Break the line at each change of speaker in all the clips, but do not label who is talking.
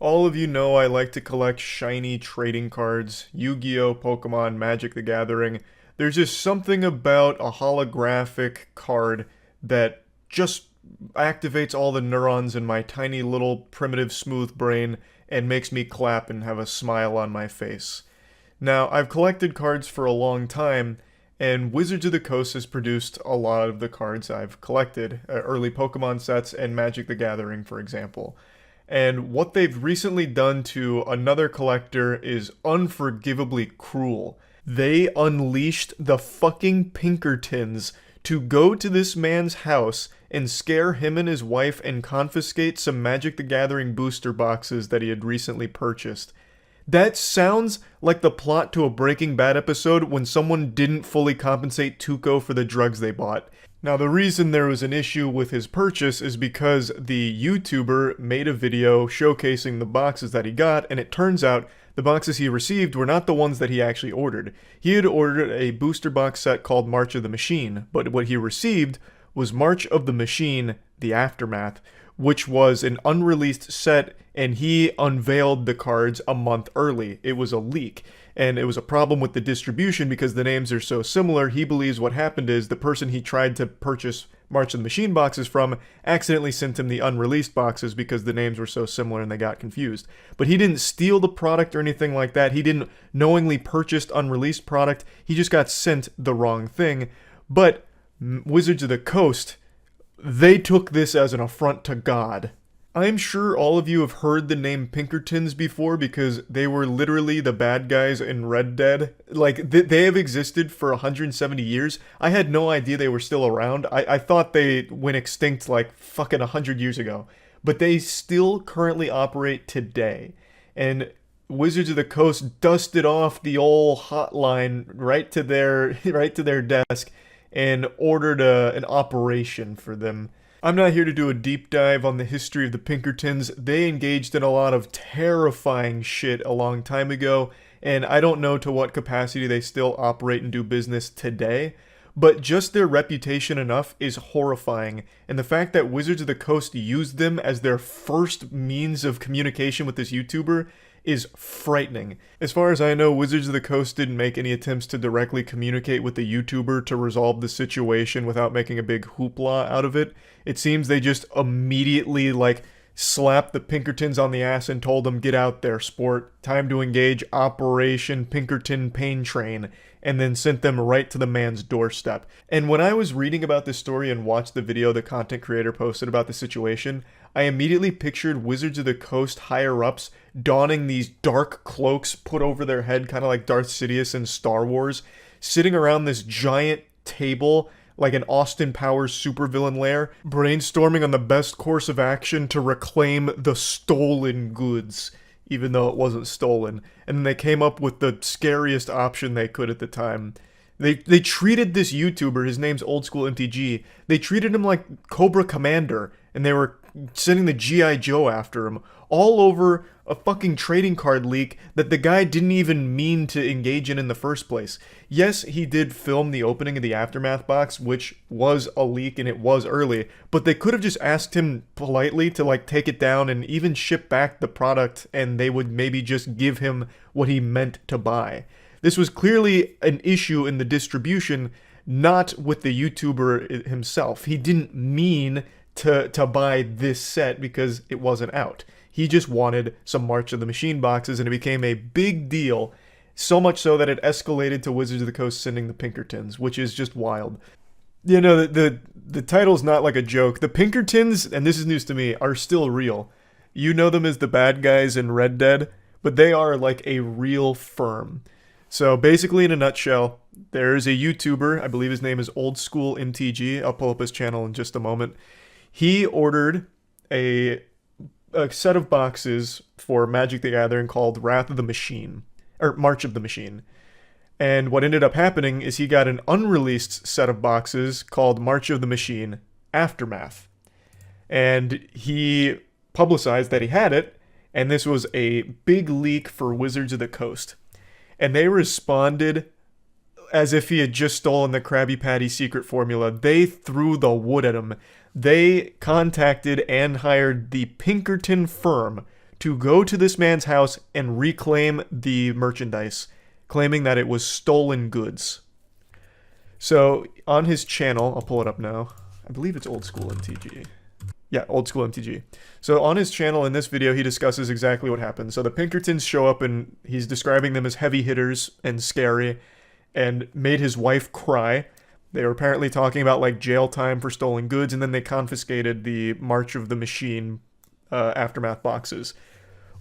All of you know I like to collect shiny trading cards, Yu-Gi-Oh, Pokemon, Magic the Gathering. There's just something about a holographic card that just activates all the neurons in my tiny little primitive smooth brain and makes me clap and have a smile on my face. Now, I've collected cards for a long time, and Wizards of the Coast has produced a lot of the cards I've collected, early Pokemon sets and Magic the Gathering, for example. And what they've recently done to another collector is unforgivably cruel. They unleashed the fucking Pinkertons to go to this man's house and scare him and his wife and confiscate some Magic the Gathering booster boxes that he had recently purchased. That sounds like the plot to a Breaking Bad episode when someone didn't fully compensate Tuco for the drugs they bought. Now, the reason there was an issue with his purchase is because the YouTuber made a video showcasing the boxes that he got, and it turns out the boxes he received were not the ones that he actually ordered. He had ordered a booster box set called March of the Machine, but what he received was March of the Machine, The Aftermath, which was an unreleased set, and he unveiled the cards a month early. It was a leak, and it was a problem with the distribution because the names are so similar. He believes what happened is the person he tried to purchase March of the Machine boxes from accidentally sent him the unreleased boxes because the names were so similar and they got confused. But he didn't steal the product or anything like that. He didn't knowingly purchase unreleased product. He just got sent the wrong thing. But Wizards of the Coast, they took this as an affront to God. I'm sure all of you have heard the name Pinkertons before because they were literally the bad guys in Red Dead. Like, they have existed for 170 years. I had no idea they were still around. I thought they went extinct like fucking 100 years ago. But they still currently operate today. And Wizards of the Coast dusted off the old hotline right to their desk and ordered an operation for them. I'm not here to do a deep dive on the history of the Pinkertons. They engaged in a lot of terrifying shit a long time ago, and I don't know to what capacity they still operate and do business today, but just their reputation enough is horrifying, and the fact that Wizards of the Coast used them as their first means of communication with this YouTuber is frightening. As far as I know, Wizards of the Coast didn't make any attempts to directly communicate with the YouTuber to resolve the situation without making a big hoopla out of it. It seems they just immediately, slapped the Pinkertons on the ass and told them, "Get out there, sport. Time to engage Operation Pinkerton Pain Train," and then sent them right to the man's doorstep. And when I was reading about this story and watched the video the content creator posted about the situation, I immediately pictured Wizards of the Coast higher-ups donning these dark cloaks put over their head, kind of like Darth Sidious in Star Wars, sitting around this giant table like an Austin Powers supervillain lair, brainstorming on the best course of action to reclaim the stolen goods, even though it wasn't stolen. And then they came up with the scariest option they could at the time. They treated this YouTuber, his name's Old School MTG, they treated him like Cobra Commander, and they were sending the G.I. Joe after him, all over a fucking trading card leak that the guy didn't even mean to engage in the first place. Yes, he did film the opening of the Aftermath box, which was a leak and it was early, but they could have just asked him politely to take it down and even ship back the product, and they would maybe just give him what he meant to buy. This was clearly an issue in the distribution, not with the YouTuber himself. He didn't mean to buy this set because it wasn't out. He just wanted some March of the Machine boxes, and it became a big deal, so much so that it escalated to Wizards of the Coast sending the Pinkertons, which is just wild. You know, the title's not like a joke. The Pinkertons, and this is news to me, are still real. You know them as the bad guys in Red Dead, but they are like a real firm. So basically, in a nutshell, there is a YouTuber, I believe his name is Old School MTG, I'll pull up his channel in just a moment. He ordered a set of boxes for Magic the Gathering called Wrath of the Machine, or March of the Machine. And what ended up happening is he got an unreleased set of boxes called March of the Machine Aftermath. And he publicized that he had it, and this was a big leak for Wizards of the Coast. And they responded as if he had just stolen the Krabby Patty secret formula. They threw the wood at him. They contacted and hired the Pinkerton firm to go to this man's house and reclaim the merchandise, claiming that it was stolen goods. So on his channel, I'll pull it up now. I believe it's Old School MTG. Yeah, Old School MTG. So on his channel in this video, he discusses exactly what happened. So the Pinkertons show up and he's describing them as heavy hitters and scary and made his wife cry. They were apparently talking about like jail time for stolen goods, and then they confiscated the March of the Machine Aftermath boxes.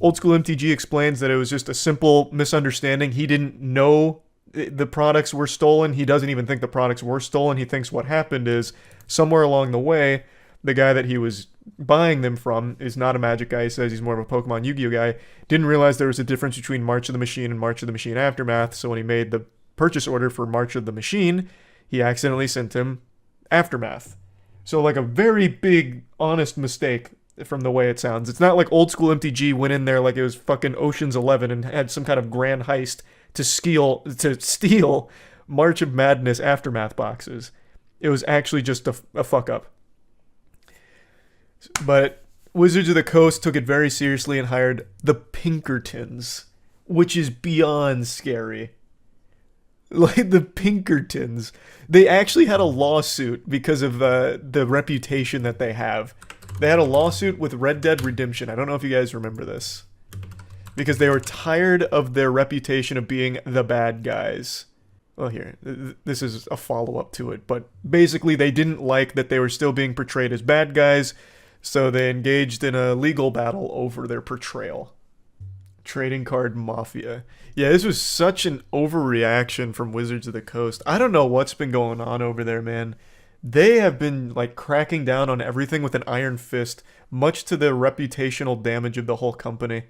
Old School MTG explains that it was just a simple misunderstanding. He didn't know the products were stolen. He doesn't even think the products were stolen. He thinks what happened is somewhere along the way, the guy that he was buying them from is not a Magic guy. He says he's more of a Pokemon Yu-Gi-Oh guy. Didn't realize there was a difference between March of the Machine and March of the Machine Aftermath. So when he made the purchase order for March of the Machine, he accidentally sent him Aftermath. So like a very big, honest mistake from the way it sounds. It's not like Old School MTG went in there like it was fucking Ocean's 11 and had some kind of grand heist to steal March of Madness Aftermath boxes. It was actually just a fuck up. But Wizards of the Coast took it very seriously and hired the Pinkertons, which is beyond scary. Like the Pinkertons. They actually had a lawsuit because of the reputation that they have. They had a lawsuit with Red Dead Redemption. I don't know if you guys remember this. Because they were tired of their reputation of being the bad guys. Well, here, this is a follow-up to it. But basically, they didn't like that they were still being portrayed as bad guys, so they engaged in a legal battle over their portrayal. Trading card mafia. Yeah, this was such an overreaction from Wizards of the Coast. I don't know what's been going on over there, man. They have been like cracking down on everything with an iron fist, much to the reputational damage of the whole company.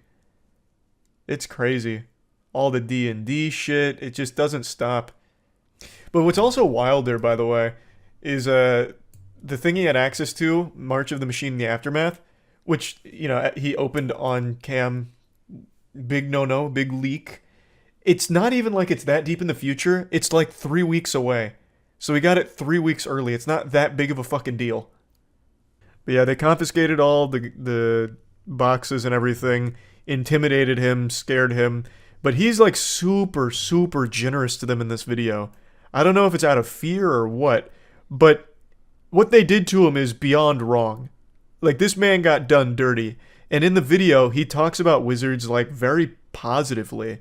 It's crazy. All the D&D shit, it just doesn't stop. But what's also wilder, by the way, is the thing he had access to, March of the Machine, the Aftermath, which, you know, he opened on cam. Big no-no, big leak. It's not even like it's that deep in the future. It's like 3 weeks away. So we got it 3 weeks early. It's not that big of a fucking deal. But yeah, they confiscated all the boxes and everything, intimidated him, scared him. But he's like super, super generous to them in this video. I don't know if it's out of fear or what, but what they did to him is beyond wrong. Like, this man got done dirty. And in the video, he talks about Wizards, like, very positively.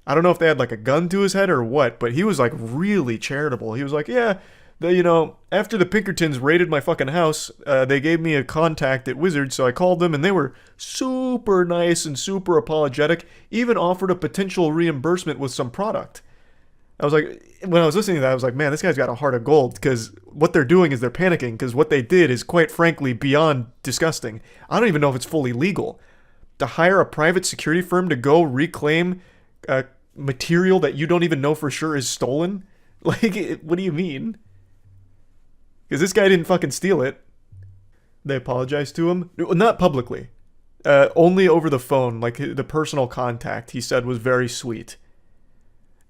I don't know if they had, like, a gun to his head or what, but he was, like, really charitable. He was like, yeah, after the Pinkertons raided my fucking house, they gave me a contact at Wizards, so I called them, and they were super nice and super apologetic, even offered a potential reimbursement with some product. I was like, when I was listening to that, I was like, man, this guy's got a heart of gold, because what they're doing is they're panicking, because what they did is, quite frankly, beyond disgusting. I don't even know if it's fully legal. To hire a private security firm to go reclaim material that you don't even know for sure is stolen? Like, what do you mean? Because this guy didn't fucking steal it. They apologized to him. Not publicly. Only over the phone. Like, the personal contact, he said, was very sweet.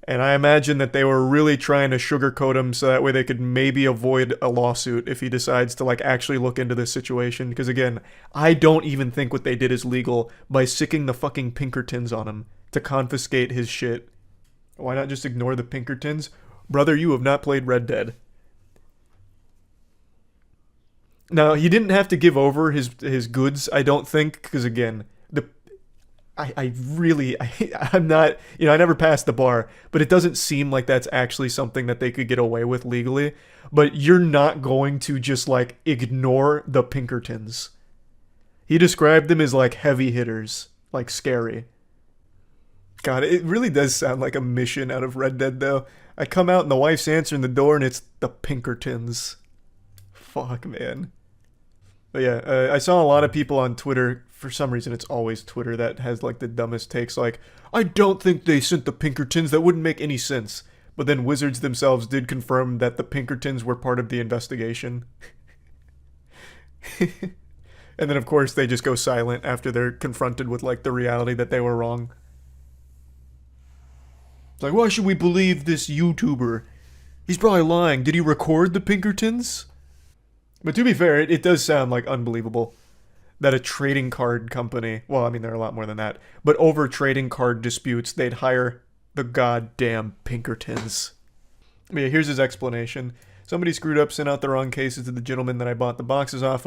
And I imagine that they were really trying to sugarcoat him so that way they could maybe avoid a lawsuit if he decides to, like, actually look into this situation. Because, again, I don't even think what they did is legal by sicking the fucking Pinkertons on him to confiscate his shit. Why not just ignore the Pinkertons? Brother, you have not played Red Dead. Now, he didn't have to give over his goods, I don't think, because, again, I'm not, I never passed the bar, but it doesn't seem like that's actually something that they could get away with legally. But you're not going to just, like, ignore the Pinkertons. He described them as, like, heavy hitters, like, scary. God, it really does sound like a mission out of Red Dead, though. I come out and the wife's answering the door and it's the Pinkertons. Fuck, man. But yeah, I saw a lot of people on Twitter, for some reason it's always Twitter that has like the dumbest takes, like, I don't think they sent the Pinkertons, that wouldn't make any sense. But then Wizards themselves did confirm that the Pinkertons were part of the investigation. And then of course they just go silent after they're confronted with like the reality that they were wrong. It's like, why should we believe this YouTuber? He's probably lying. Did he record the Pinkertons? But to be fair, it does sound like unbelievable. that a trading card company, well, I mean, there are a lot more than that, but over trading card disputes, they'd hire the goddamn Pinkertons. But yeah, here's his explanation. Somebody screwed up, sent out the wrong cases to the gentleman that I bought the boxes off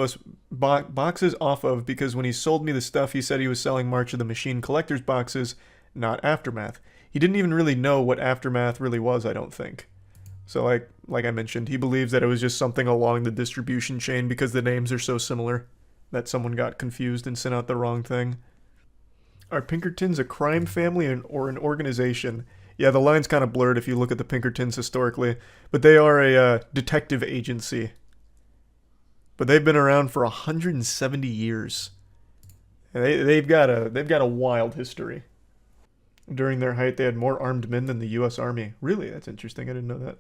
of because when he sold me the stuff, he said he was selling March of the Machine collector's boxes, not Aftermath. He didn't even really know what Aftermath really was, I don't think. So like I mentioned, he believes that it was just something along the distribution chain because the names are so similar that someone got confused and sent out the wrong thing. Are Pinkertons a crime family or an organization? Yeah, the line's kind of blurred if you look at the Pinkertons historically, but they are a detective agency. But they've been around for 170 years. And they've got a wild history. During their height, they had more armed men than the U.S. Army. Really? That's interesting. I didn't know that.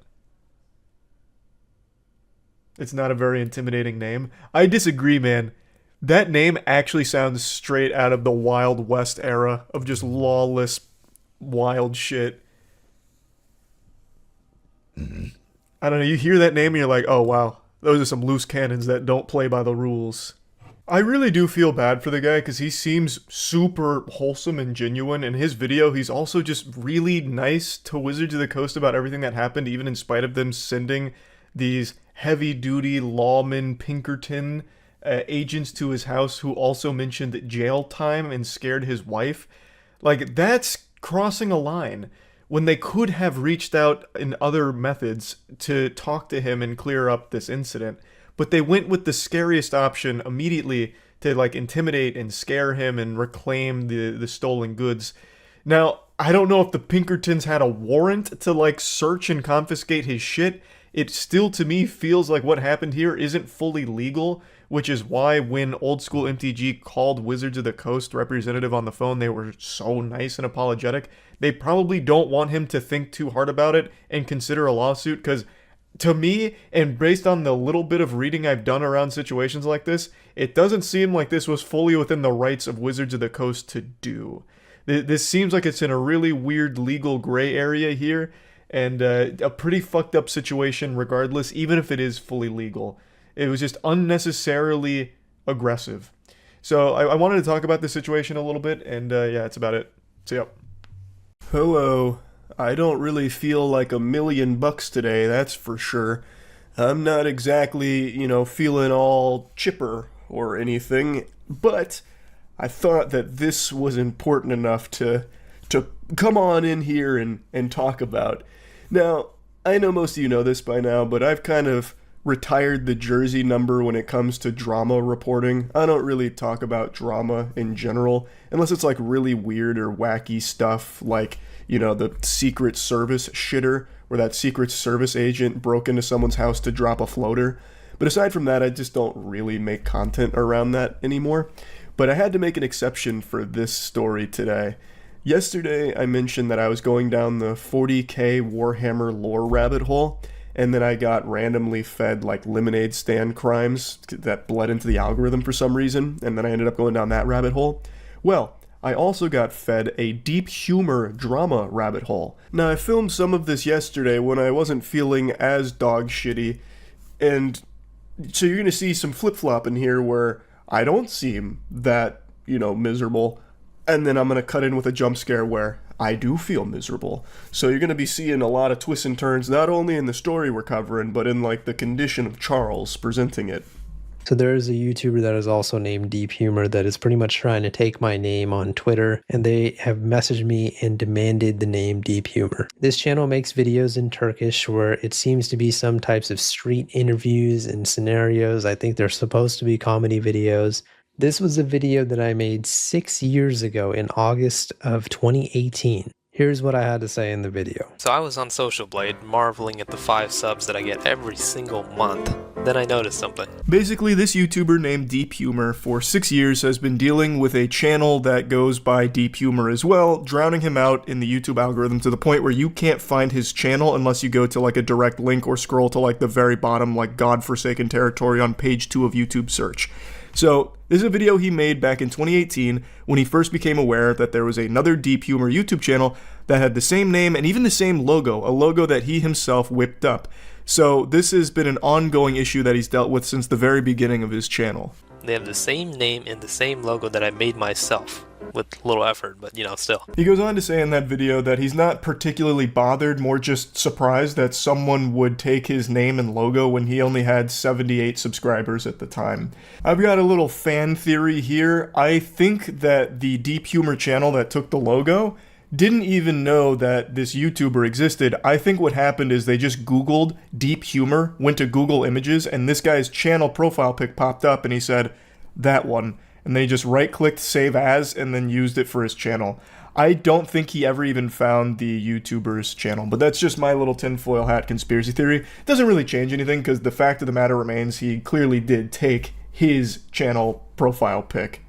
It's not a very intimidating name. I disagree, man. That name actually sounds straight out of the Wild West era of just lawless, wild shit. I don't know, you hear that name and you're like, oh wow, those are some loose cannons that don't play by the rules. I really do feel bad for the guy because he seems super wholesome and genuine. In his video, he's also just really nice to Wizards of the Coast about everything that happened, even in spite of them sending these heavy-duty lawman Pinkerton agents to his house who also mentioned jail time and scared his wife. Like, that's crossing a line when they could have reached out in other methods to talk to him and clear up this incident. But they went with the scariest option immediately to like intimidate and scare him and reclaim the stolen goods. Now, I don't know if the Pinkertons had a warrant to like search and confiscate his shit. It still to me feels like what happened here isn't fully legal, which is why when Old School MTG called Wizards of the Coast representative on the phone, they were so nice and apologetic. They probably don't want him to think too hard about it and consider a lawsuit, because to me, and based on the little bit of reading I've done around situations like this, it doesn't seem like this was fully within the rights of Wizards of the Coast to do. This seems like it's in a really weird legal gray area here, and a pretty fucked up situation regardless, even if it is fully legal. It was just unnecessarily aggressive. So I wanted to talk about this situation a little bit, and yeah, that's about it. See ya. Hello. I don't really feel like $1,000,000 today, that's for sure. I'm not exactly, feeling all chipper or anything, but I thought that this was important enough to come on in here and talk about. Now, I know most of you know this by now, but I've kind of retired the jersey number when it comes to drama reporting. I don't really talk about drama in general, unless it's like really weird or wacky stuff like, the Secret Service shitter, where that Secret Service agent broke into someone's house to drop a floater. But aside from that, I just don't really make content around that anymore. But I had to make an exception for this story today. Yesterday, I mentioned that I was going down the 40k Warhammer lore rabbit hole, and then I got randomly fed like lemonade stand crimes that bled into the algorithm for some reason, and then I ended up going down that rabbit hole. Well, I also got fed a deep humor drama rabbit hole. Now, I filmed some of this yesterday when I wasn't feeling as dog shitty, and so you're going to see some flip-flop in here where I don't seem that, miserable, and then I'm going to cut in with a jump scare where I do feel miserable. So you're going to be seeing a lot of twists and turns, not only in the story we're covering, but in like the condition of Charles presenting it.
So there is a YouTuber that is also named Deep Humor that is pretty much trying to take my name on Twitter, and they have messaged me and demanded the name Deep Humor. This channel makes videos in Turkish where it seems to be some types of street interviews and scenarios. I think they're supposed to be comedy videos. This was a video that I made 6 years ago in August of 2018. Here's what I had to say in the video. So I was on Social Blade, marveling at the 5 subs that I get every single month. Then I noticed something.
Basically, this YouTuber named Deep Humor for 6 years has been dealing with a channel that goes by Deep Humor as well, drowning him out in the YouTube algorithm to the point where you can't find his channel unless you go to like a direct link or scroll to like the very bottom, like godforsaken territory on page 2 of YouTube search. So, this is a video he made back in 2018 when he first became aware that there was another Deep Humor YouTube channel that had the same name and even the same logo, a logo that he himself whipped up. So, this has been an ongoing issue that he's dealt with since the very beginning of his channel.
They have the same name and the same logo that I made myself. With little effort, but still.
He goes on to say in that video that he's not particularly bothered, more just surprised that someone would take his name and logo when he only had 78 subscribers at the time. I've got a little fan theory here. I think that the Deep Humor channel that took the logo didn't even know that this YouTuber existed. I think what happened is they just Googled Deep Humor, went to Google Images, and this guy's channel profile pic popped up and he said, that one. And then he just right-clicked Save As and then used it for his channel. I don't think he ever even found the YouTuber's channel, but that's just my little tinfoil hat conspiracy theory. It doesn't really change anything because the fact of the matter remains he clearly did take his channel profile pic.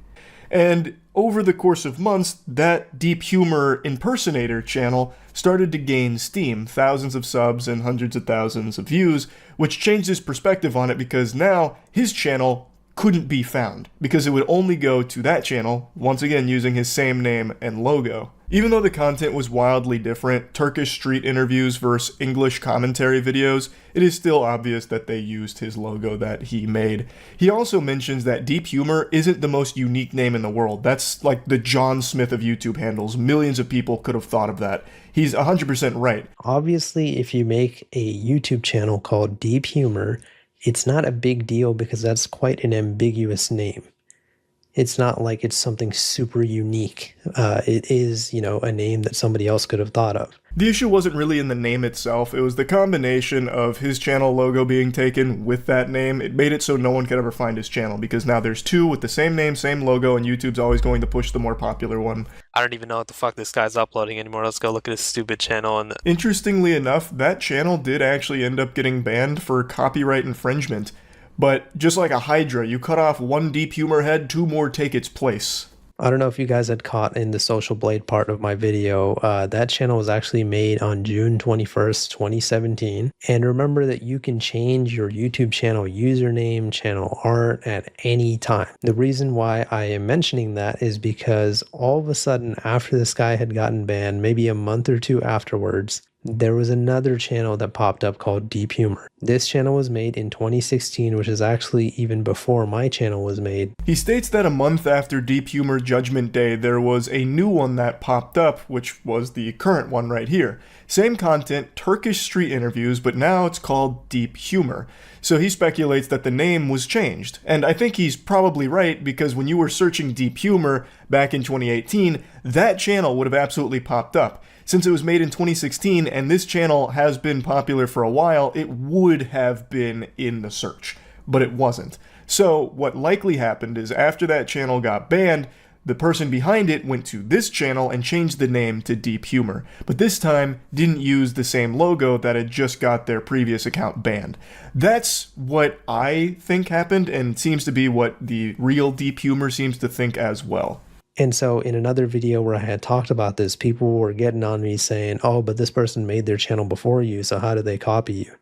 And over the course of months, that Deep Humor impersonator channel started to gain steam, thousands of subs and hundreds of thousands of views, which changed his perspective on it because now his channel couldn't be found because it would only go to that channel, once again using his same name and logo. Even though the content was wildly different, Turkish street interviews versus English commentary videos, it is still obvious that they used his logo that he made. He also mentions that Deep Humor isn't the most unique name in the world. That's like the John Smith of YouTube handles. Millions of people could have thought of that. He's 100% right.
Obviously, if you make a YouTube channel called Deep Humor, it's not a big deal because that's quite an ambiguous name. It's not like it's something super unique. It is, a name that somebody else could have thought of.
The issue wasn't really in the name itself. It was the combination of his channel logo being taken with that name. It made it so no one could ever find his channel because now there's two with the same name, same logo, and YouTube's always going to push the more popular one.
I don't even know what the fuck this guy's uploading anymore. Let's go look at his stupid channel. And
interestingly enough, that channel did actually end up getting banned for copyright infringement. But just like a Hydra, you cut off one Deep Humor head, two more take its place.
I don't know if you guys had caught in the Social Blade part of my video, that channel was actually made on June 21st, 2017. And remember that you can change your YouTube channel username, channel art at any time. The reason why I am mentioning that is because all of a sudden after this guy had gotten banned, maybe a month or two afterwards, there was another channel that popped up called Deep Humor. This channel was made in 2016, which is actually even before my channel was made.
He states that a month after Deep Humor Judgment Day, there was a new one that popped up, which was the current one right here. Same content, Turkish street interviews, but now it's called Deep Humor. So he speculates that the name was changed. And I think he's probably right because when you were searching Deep Humor back in 2018, that channel would have absolutely popped up. Since it was made in 2016 and this channel has been popular for a while, it would have been in the search, but it wasn't. So what likely happened is after that channel got banned, the person behind it went to this channel and changed the name to Deep Humor, but this time didn't use the same logo that had just got their previous account banned. That's what I think happened and seems to be what the real Deep Humor seems to think as well.
And so in another video where I had talked about this, people were getting on me saying, oh, but this person made their channel before you, so how did they copy you?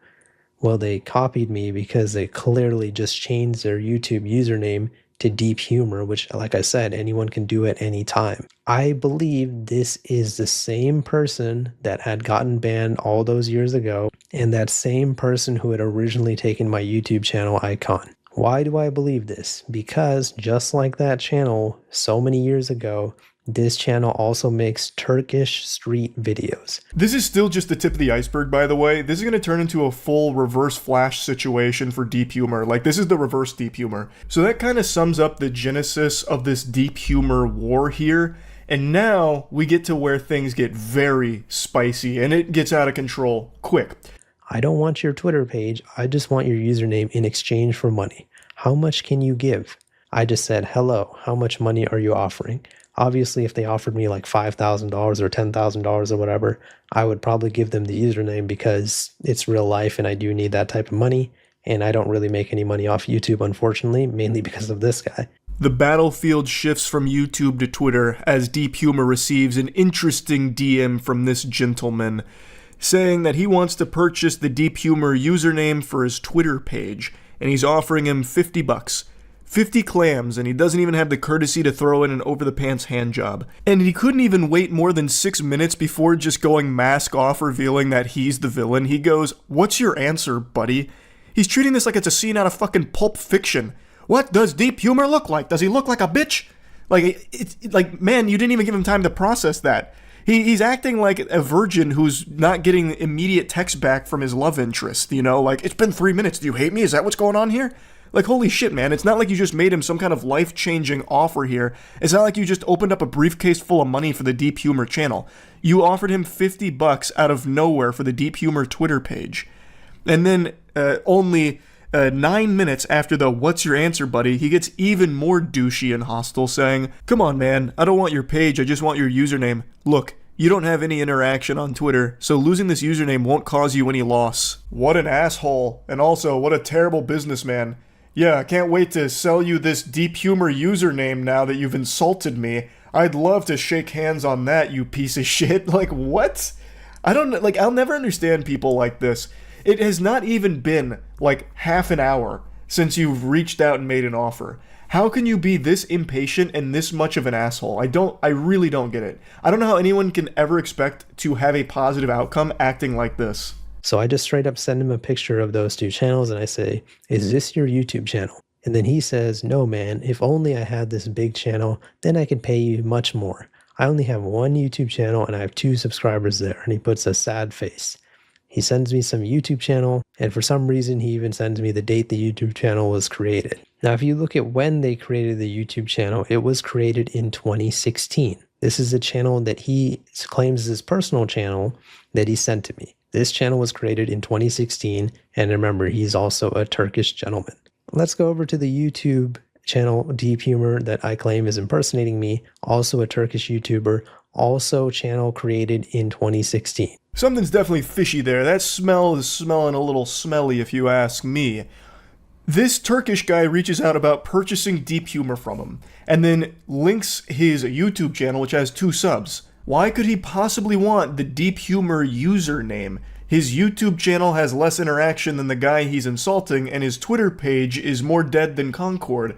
Well, they copied me because they clearly just changed their YouTube username to Deep Humor, which, like I said, anyone can do at any time. I believe this is the same person that had gotten banned all those years ago, and that same person who had originally taken my YouTube channel icon. Why do I believe this? Because just like that channel so many years ago, this channel also makes Turkish street videos.
This is still just the tip of the iceberg, by the way. This is going to turn into a full reverse flash situation for Deep Humor. Like, this is the reverse Deep Humor. So that kind of sums up the genesis of this Deep Humor war here. And now we get to where things get very spicy and it gets out of control quick.
I don't want your Twitter page. I just want your username in exchange for money. How much can you give? I just said, hello, how much money are you offering? Obviously, if they offered me like $5,000 or $10,000 or whatever, I would probably give them the username because it's real life and I do need that type of money. And I don't really make any money off YouTube, unfortunately, mainly because of this guy.
The battlefield shifts from YouTube to Twitter as Deep Humor receives an interesting DM from this gentleman, saying that he wants to purchase the Deep Humor username for his Twitter page, and he's offering him $50. 50 clams, and he doesn't even have the courtesy to throw in an over-the-pants hand job. And he couldn't even wait more than 6 minutes before just going mask off, revealing that he's the villain. He goes, "What's your answer, buddy?" He's treating this like it's a scene out of fucking Pulp Fiction. What does deep humor look like? Does he look like a bitch? Like, it's like, man, you didn't even give him time to process that. He's acting like a virgin who's not getting immediate text back from his love interest, you know? Like, it's been 3 minutes. Do you hate me? Is that what's going on here? Like, holy shit, man. It's not like you just made him some kind of life-changing offer here. It's not like you just opened up a briefcase full of money for the Deep Humor channel. You offered him $50 out of nowhere for the Deep Humor Twitter page. And then only 9 minutes after the "what's your answer, buddy," he gets even more douchey and hostile, saying, "Come on, man, I don't want your page, I just want your username. Look, you don't have any interaction on Twitter, so losing this username won't cause you any loss." What an asshole, and also what a terrible businessman. Yeah, I can't wait to sell you this Deep Humor username now that you've insulted me. I'd love to shake hands on that, you piece of shit. Like, what? I don't know, like, I'll never understand people like this. It has not even been, like, half an hour since you've reached out and made an offer. How can you be this impatient and this much of an asshole? I really don't get it. I don't know how anyone can ever expect to have a positive outcome acting like this.
So I just straight up send him a picture of those two channels and I say, "Is this your YouTube channel?" And then he says, "No, man, if only I had this big channel, then I could pay you much more. I only have one YouTube channel and I have 2 subscribers there." And he puts a sad face. He sends me some YouTube channel, and for some reason he even sends me the date the YouTube channel was created. Now, if you look at when they created the YouTube channel, it was created in 2016. This is a channel that he claims is his personal channel that he sent to me. This channel was created in 2016, and remember, he's also a Turkish gentleman. Let's go over to the YouTube channel Deep Humor that I claim is impersonating me, also a Turkish YouTuber, also channel created in 2016.
Something's definitely fishy there. That smell is smelling a little smelly if you ask me. This Turkish guy reaches out about purchasing Deep Humor from him, and then links his YouTube channel, which has 2 subs. Why could he possibly want the Deep Humor username? His YouTube channel has less interaction than the guy he's insulting, and his Twitter page is more dead than Concord.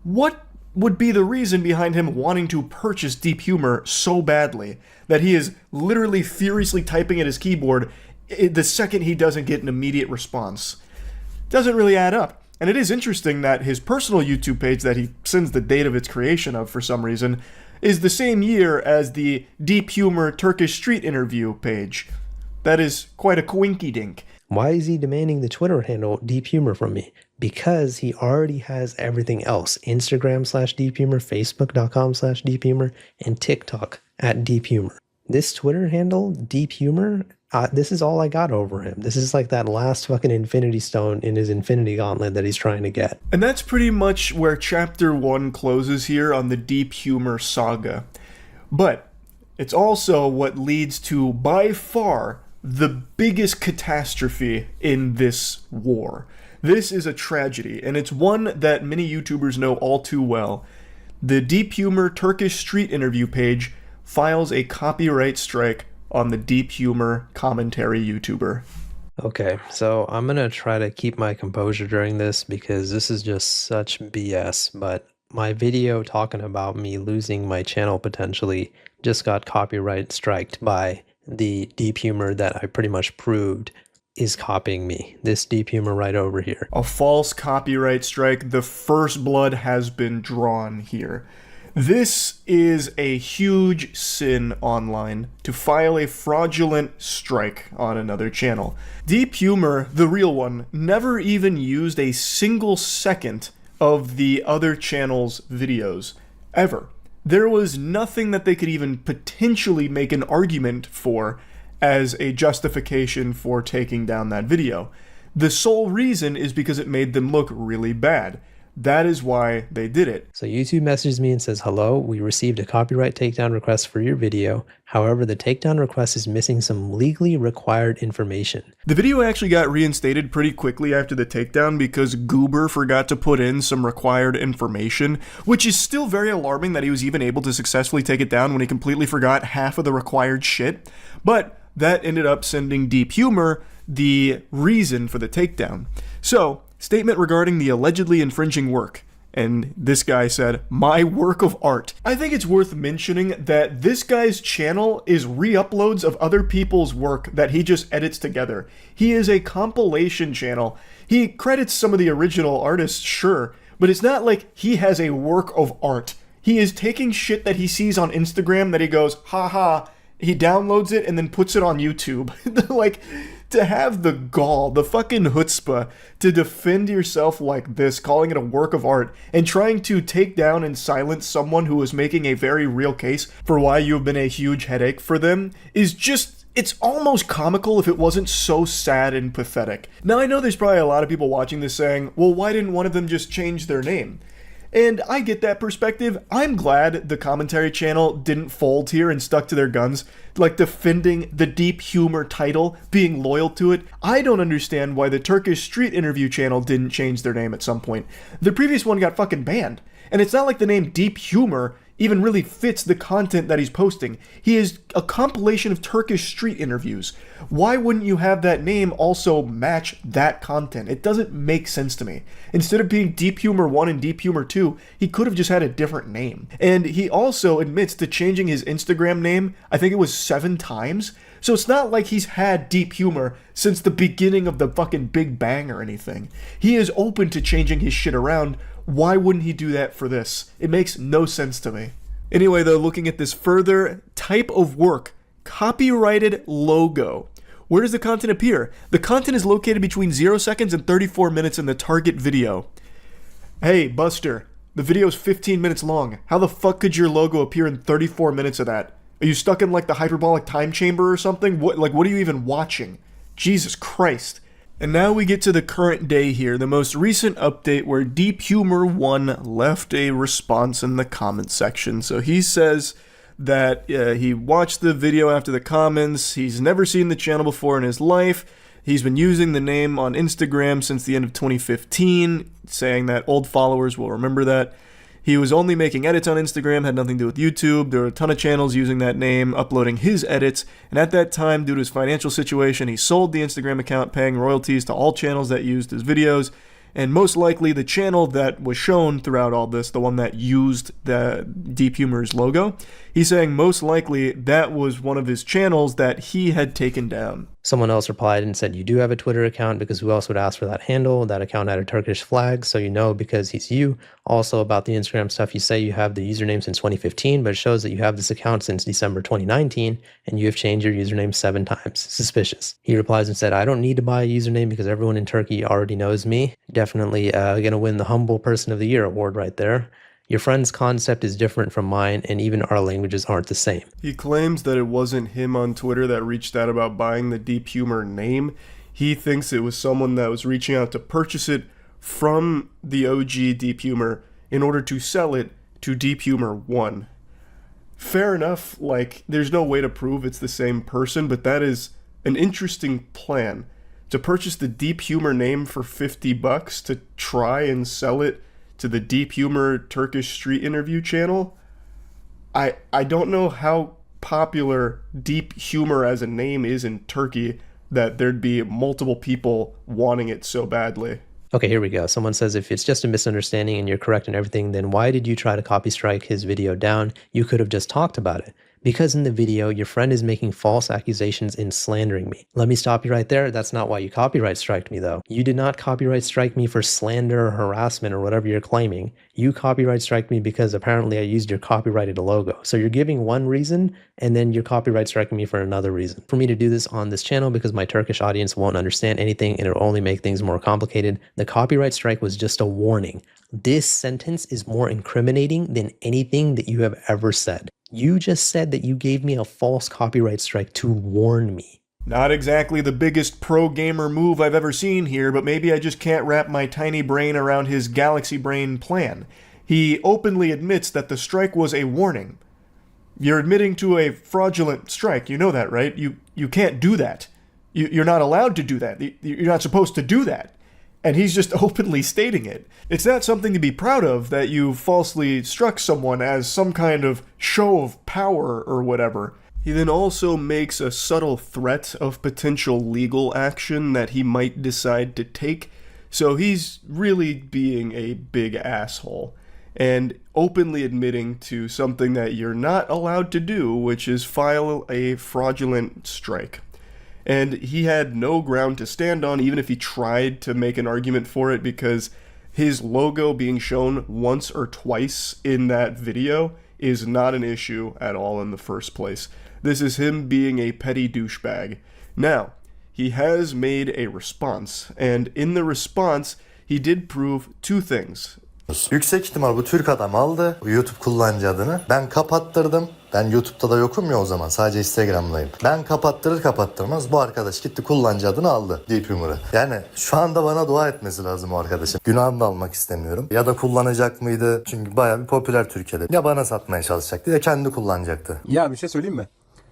What would be the reason behind him wanting to purchase Deep Humor so badly that he is literally furiously typing at his keyboard the second he doesn't get an immediate response? Doesn't really add up. And it is interesting that his personal YouTube page that he sends the date of its creation of for some reason is the same year as the Deep Humor Turkish Street Interview page. That is quite a coinky-dink.
Why is he demanding the Twitter handle Deep Humor from me? Because he already has everything else. Instagram/Deep Humor, Facebook.com/Deep Humor, and TikTok @Deep Humor. This Twitter handle, Deep Humor, this is all I got over him. This is like that last fucking Infinity Stone in his Infinity Gauntlet that he's trying to get.
And that's pretty much where Chapter 1 closes here on the Deep Humor saga. But it's also what leads to, by far, the biggest catastrophe in this war. This is a tragedy, and it's one that many YouTubers know all too well. The Deep Humor Turkish Street Interview page files a copyright strike on the Deep Humor commentary YouTuber.
Okay, so I'm going to try to keep my composure during this because this is just such BS, but my video talking about me losing my channel potentially just got copyright striked by the Deep Humor that I pretty much proved is copying me. This Deep Humor right over here.
A false copyright strike. The first blood has been drawn here. This is a huge sin online, to file a fraudulent strike on another channel. Deep Humor, the real one, never even used a single second of the other channel's videos. Ever. There was nothing that they could even potentially make an argument for as a justification for taking down that video. The sole reason is because it made them look really bad. That is why they did it.
So YouTube messages me and says, "Hello, we received a copyright takedown request for your video. However, the takedown request is missing some legally required information."
The video actually got reinstated pretty quickly after the takedown because Goober forgot to put in some required information, which is still very alarming that he was even able to successfully take it down when he completely forgot half of the required shit. But that ended up sending Deep Humor the reason for the takedown. So, statement regarding the allegedly infringing work. And this guy said, "My work of art." I think it's worth mentioning that this guy's channel is re-uploads of other people's work that he just edits together. He is a compilation channel. He credits some of the original artists, sure, But it's not like he has a work of art. He is taking shit that he sees on Instagram that he goes, haha, he downloads it and then puts it on YouTube. Like, to have the gall, the fucking chutzpah, to defend yourself like this, calling it a work of art, and trying to take down and silence someone who is making a very real case for why you have been a huge headache for them, is just, it's almost comical if it wasn't so sad and pathetic. Now, I know there's probably a lot of people watching this saying, well, why didn't one of them just change their name? And I get that perspective. I'm glad the commentary channel didn't fold here and stuck to their guns, like defending the deep humor title, being loyal to it. I don't understand why the Turkish Street Interview channel didn't change their name at some point. The previous one got fucking banned. And it's not like the name Deep Humor even really fits the content that he's posting. He is a compilation of Turkish street interviews. Why wouldn't you have that name also match that content? It doesn't make sense to me. Instead of being Deep Humor 1 and Deep Humor 2, he could have just had a different name. And he also admits to changing his Instagram name, I think it was 7 times. So it's not like he's had deep humor since the beginning of the fucking Big Bang or anything. He is open to changing his shit around. Why wouldn't he do that for this? It makes no sense to me. Anyway, though, looking at this further, type of work, copyrighted logo. Where does the content appear? The content is located between 0 seconds and 34 minutes in the target video. Hey, Buster, the video is 15 minutes long. How the fuck could your logo appear in 34 minutes of that? Are you stuck in like the hyperbolic time chamber or something? What are you even watching? Jesus Christ. And now we get to the current day here, the most recent update where Deep Humor 1 left a response in the comment section. So he says that he watched the video after the comments, he's never seen the channel before in his life, he's been using the name on Instagram since the end of 2015, saying that old followers will remember that. He was only making edits on Instagram, had nothing to do with YouTube. There were a ton of channels using that name, uploading his edits, and at that time, due to his financial situation, he sold the Instagram account, paying royalties to all channels that used his videos, and most likely the channel that was shown throughout all this, the one that used the Deep Humor's logo, he's saying most likely that was one of his channels that he had taken down.
Someone else replied and said, you do have a Twitter account, because who else would ask for that handle? That account had a Turkish flag, so you know because he's you. Also about the Instagram stuff, you say you have the username since 2015, but it shows that you have this account since December 2019, and you have changed your username 7 times. Suspicious. He replies and said, I don't need to buy a username because everyone in Turkey already knows me. Definitely gonna win the Humble Person of the Year award right there. Your friend's concept is different from mine, and even our languages aren't the same.
He claims that it wasn't him on Twitter that reached out about buying the Deep Humor name. He thinks it was someone that was reaching out to purchase it from the OG Deep Humor in order to sell it to Deep Humor 1. Fair enough, like, there's no way to prove it's the same person, but that is an interesting plan. To purchase the Deep Humor name for $50 to try and sell it to the Deep Humor Turkish Street Interview channel. I don't know how popular Deep Humor as a name is in Turkey that there'd be multiple people wanting it so badly.
Okay, here we go. Someone says, if it's just a misunderstanding and you're correct in everything, then why did you try to copy strike his video down? You could have just talked about it. Because in the video, your friend is making false accusations and slandering me. Let me stop you right there. That's not why you copyright striked me, though. You did not copyright strike me for slander or harassment or whatever you're claiming. You copyright strike me because apparently I used your copyrighted logo. So you're giving one reason, and then you're copyright striking me for another reason. For me to do this on this channel because my Turkish audience won't understand anything and it'll only make things more complicated, the copyright strike was just a warning. This sentence is more incriminating than anything that you have ever said. You just said that you gave me a false copyright strike to warn me.
Not exactly the biggest pro-gamer move I've ever seen here, but maybe I just can't wrap my tiny brain around his galaxy brain plan. He openly admits that the strike was a warning. You're admitting to a fraudulent strike, you know that, right? You can't do that. You're not allowed to do that. You're not supposed to do that. And he's just openly stating it. It's not something to be proud of that you falsely struck someone as some kind of show of power or whatever. He then also makes a subtle threat of potential legal action that he might decide to take. So he's really being a big asshole and openly admitting to something that you're not allowed to do, which is file a fraudulent strike. And he had no ground to stand on, even if he tried to make an argument for it, because his logo being shown once or twice in that video is not an issue at all in the first place. This is him being a petty douchebag. Now, he has made a response, and in the response, he did prove two things.
Yüksek ihtimal bu Türk adam aldı YouTube kullanıcı adını. Ben kapattırdım. Ben YouTube'da da yokum ya o zaman. Sadece Instagram'dayım. Ben kapattırır kapattırmaz bu arkadaş gitti kullanıcı adını aldı. Deep Humor'ı. Yani şu anda bana dua etmesi lazım o arkadaşın. Günahını da almak istemiyorum. Ya da kullanacak mıydı? Çünkü bayağı bir popüler Türkiye'de. Ya bana satmaya çalışacaktı ya kendi kullanacaktı.
Ya bir şey söyleyeyim mi?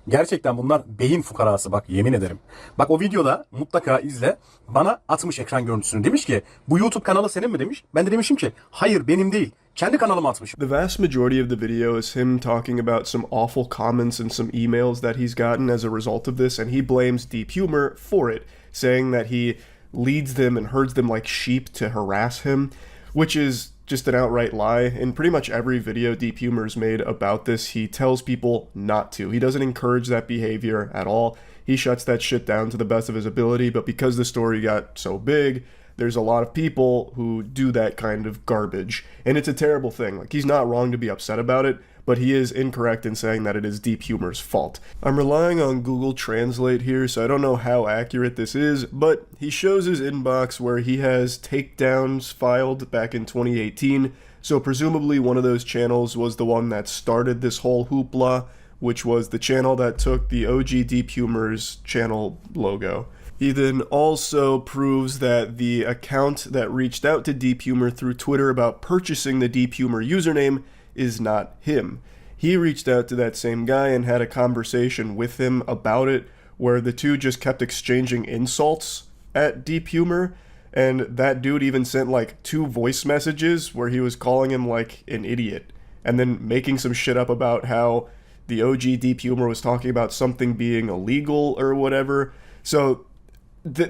Gerçekten bunlar beyin fukarası bak yemin ederim. Bak o videoda mutlaka izle. Bana atmış ekran görüntüsünü. Demiş ki bu YouTube kanalı senin mi demiş. Ben de demişim ki hayır benim değil. Kendi kanalıma atmış.
The vast majority of the video is him talking about some awful comments and some emails that he's gotten as a result of this, and he blames Deep Humor for it, saying that he leads them and herds them like sheep to harass him, which is just an outright lie. In pretty much every video Deep Humor's made about this, he tells people not to. He doesn't encourage that behavior at all. He shuts that shit down to the best of his ability, but because the story got so big, there's a lot of people who do that kind of garbage. And it's a terrible thing. Like, he's not wrong to be upset about it, but he is incorrect in saying that it is Deep Humor's fault. I'm relying on Google Translate here, so I don't know how accurate this is, but he shows his inbox where he has takedowns filed back in 2018, so presumably one of those channels was the one that started this whole hoopla, which was the channel that took the OG Deep Humor's channel logo. He then also proves that the account that reached out to Deep Humor through Twitter about purchasing the Deep Humor username is not him. He reached out to that same guy and had a conversation with him about it, where the two just kept exchanging insults at Deep Humor, and that dude even sent like 2 voice messages where he was calling him like an idiot, and then making some shit up about how the OG Deep Humor was talking about something being illegal or whatever. So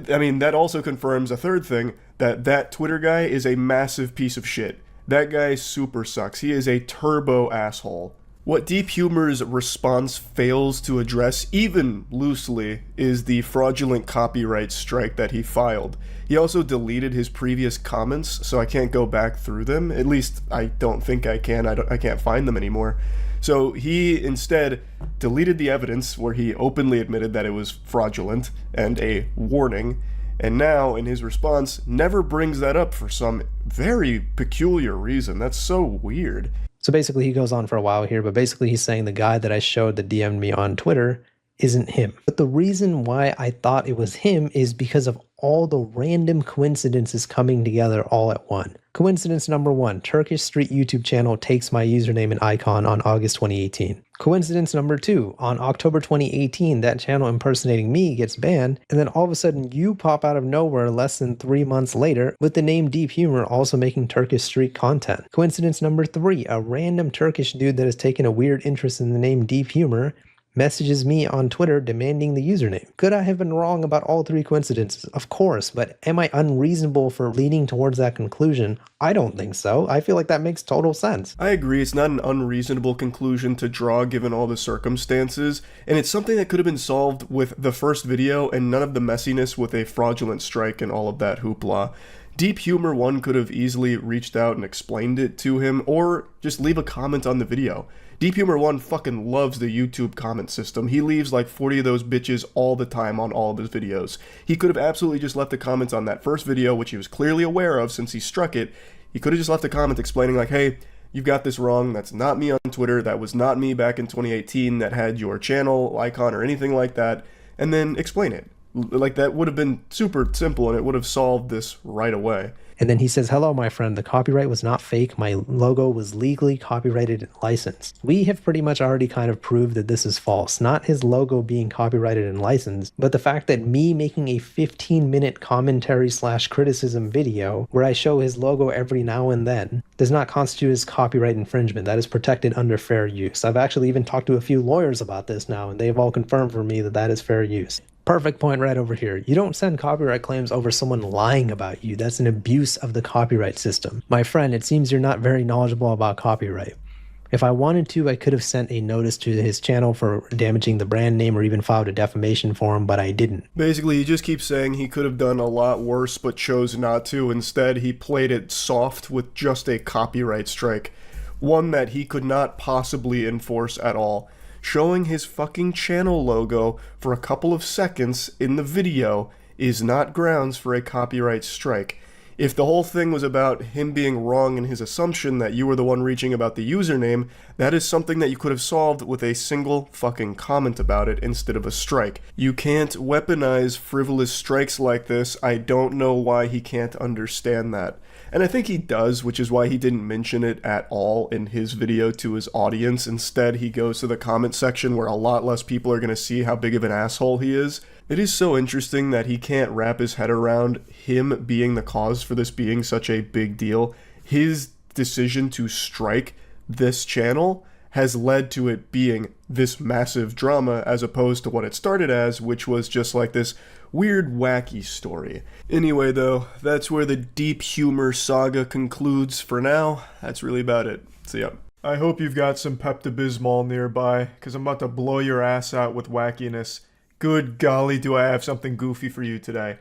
I mean, that also confirms a third thing, that Twitter guy is a massive piece of shit. That guy super sucks. He is a turbo asshole. What Deep Humor's response fails to address, even loosely, is the fraudulent copyright strike that he filed. He also deleted his previous comments, so I can't go back through them. At least, I don't think I can. I can't find them anymore. So he instead deleted the evidence where he openly admitted that it was fraudulent and a warning, and now in his response never brings that up for some very peculiar reason. That's so weird.
So basically he goes on for a while here, but basically he's saying the guy that I showed that DM'd me on Twitter isn't him. But the reason why I thought it was him is because of all the random coincidences coming together all at once. Coincidence number 1, Turkish Street YouTube channel takes my username and icon on August 2018. Coincidence number 2, on October 2018, that channel impersonating me gets banned, and then all of a sudden you pop out of nowhere less than 3 months later with the name Deep Humor also making Turkish Street content. Coincidence number 3, a random Turkish dude that has taken a weird interest in the name Deep Humor messages me on Twitter demanding the username. Could I have been wrong about all 3 coincidences? Of course, but am I unreasonable for leaning towards that conclusion? I don't think so. I feel like that makes total sense.
I agree, it's not an unreasonable conclusion to draw given all the circumstances, and it's something that could have been solved with the first video and none of the messiness with a fraudulent strike and all of that hoopla. Deep Humor 1 could have easily reached out and explained it to him, or just leave a comment on the video. Deep Humor 1 fucking loves the YouTube comment system. He leaves like 40 of those bitches all the time on all of his videos. He could have absolutely just left the comments on that first video, which he was clearly aware of since he struck it. He could have just left a comment explaining like, hey, you've got this wrong, that's not me on Twitter, that was not me back in 2018 that had your channel icon or anything like that, and then explain it. Like, that would have been super simple and it would have solved this right away.
And then he says, hello, my friend, the copyright was not fake. My logo was legally copyrighted and licensed. We have pretty much already kind of proved that this is false. Not his logo being copyrighted and licensed, but the fact that me making a 15-minute commentary/criticism video where I show his logo every now and then does not constitute as copyright infringement. That is protected under fair use. I've actually even talked to a few lawyers about this now, and they've all confirmed for me that that is fair use. Perfect point right over here. You don't send copyright claims over someone lying about you. That's an abuse of the copyright system. My friend, it seems you're not very knowledgeable about copyright. If I wanted to, I could have sent a notice to his channel for damaging the brand name or even filed a defamation for him, but I didn't.
Basically, he just keeps saying he could have done a lot worse but chose not to. Instead, he played it soft with just a copyright strike. One that he could not possibly enforce at all. Showing his fucking channel logo for a couple of seconds in the video is not grounds for a copyright strike. If the whole thing was about him being wrong in his assumption that you were the one reaching about the username, that is something that you could have solved with a single fucking comment about it instead of a strike. You can't weaponize frivolous strikes like this. I don't know why he can't understand that. And I think he does, which is why he didn't mention it at all in his video to his audience. Instead, he goes to the comment section where a lot less people are going to see how big of an asshole he is. It is so interesting that he can't wrap his head around him being the cause for this being such a big deal. His decision to strike this channel has led to it being this massive drama as opposed to what it started as, which was just like this weird, wacky story. Anyway, though, that's where the deep humor saga concludes for now. That's really about it. See ya. I hope you've got some Pepto-Bismol nearby, because I'm about to blow your ass out with wackiness. Good golly, do I have something goofy for you today.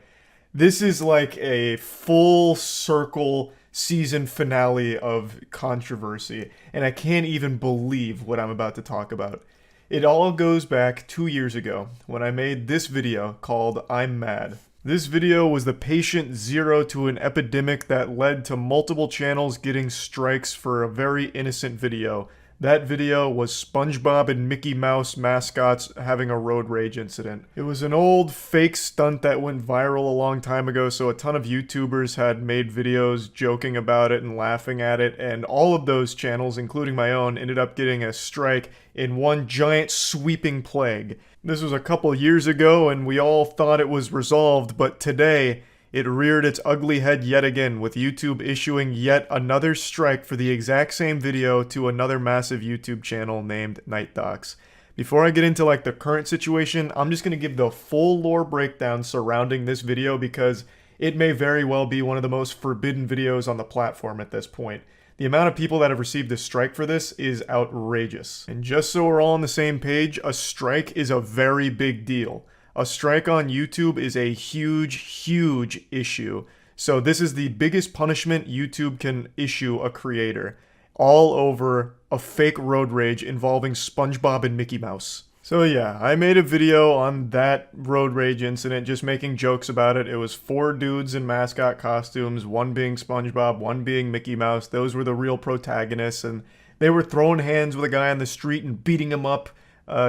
This is like a full circle season finale of controversy, and I can't even believe what I'm about to talk about. It all goes back 2 years ago when I made this video called I'm Mad. This video was the patient zero to an epidemic that led to multiple channels getting strikes for a very innocent video. That video was SpongeBob and Mickey Mouse mascots having a road rage incident. It was an old fake stunt that went viral a long time ago, so a ton of YouTubers had made videos joking about it and laughing at it, and all of those channels, including my own, ended up getting a strike in one giant sweeping plague. This was a couple years ago, and we all thought it was resolved, but today, it reared its ugly head yet again, with YouTube issuing yet another strike for the exact same video to another massive YouTube channel named Night Docs. Before I get into like the current situation, I'm just going to give the full lore breakdown surrounding this video because it may very well be one of the most forbidden videos on the platform at this point. The amount of people that have received a strike for this is outrageous. And just so we're all on the same page, a strike is a very big deal. A strike on YouTube is a huge, huge issue. So this is the biggest punishment YouTube can issue a creator. All over a fake road rage involving SpongeBob and Mickey Mouse. So yeah, I made a video on that road rage incident, just making jokes about it. It was 4 dudes in mascot costumes, one being SpongeBob, one being Mickey Mouse. Those were the real protagonists, and they were throwing hands with a guy on the street and beating him up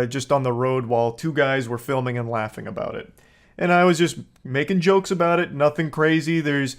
just on the road while 2 guys were filming and laughing about it. And I was just making jokes about it, nothing crazy. There's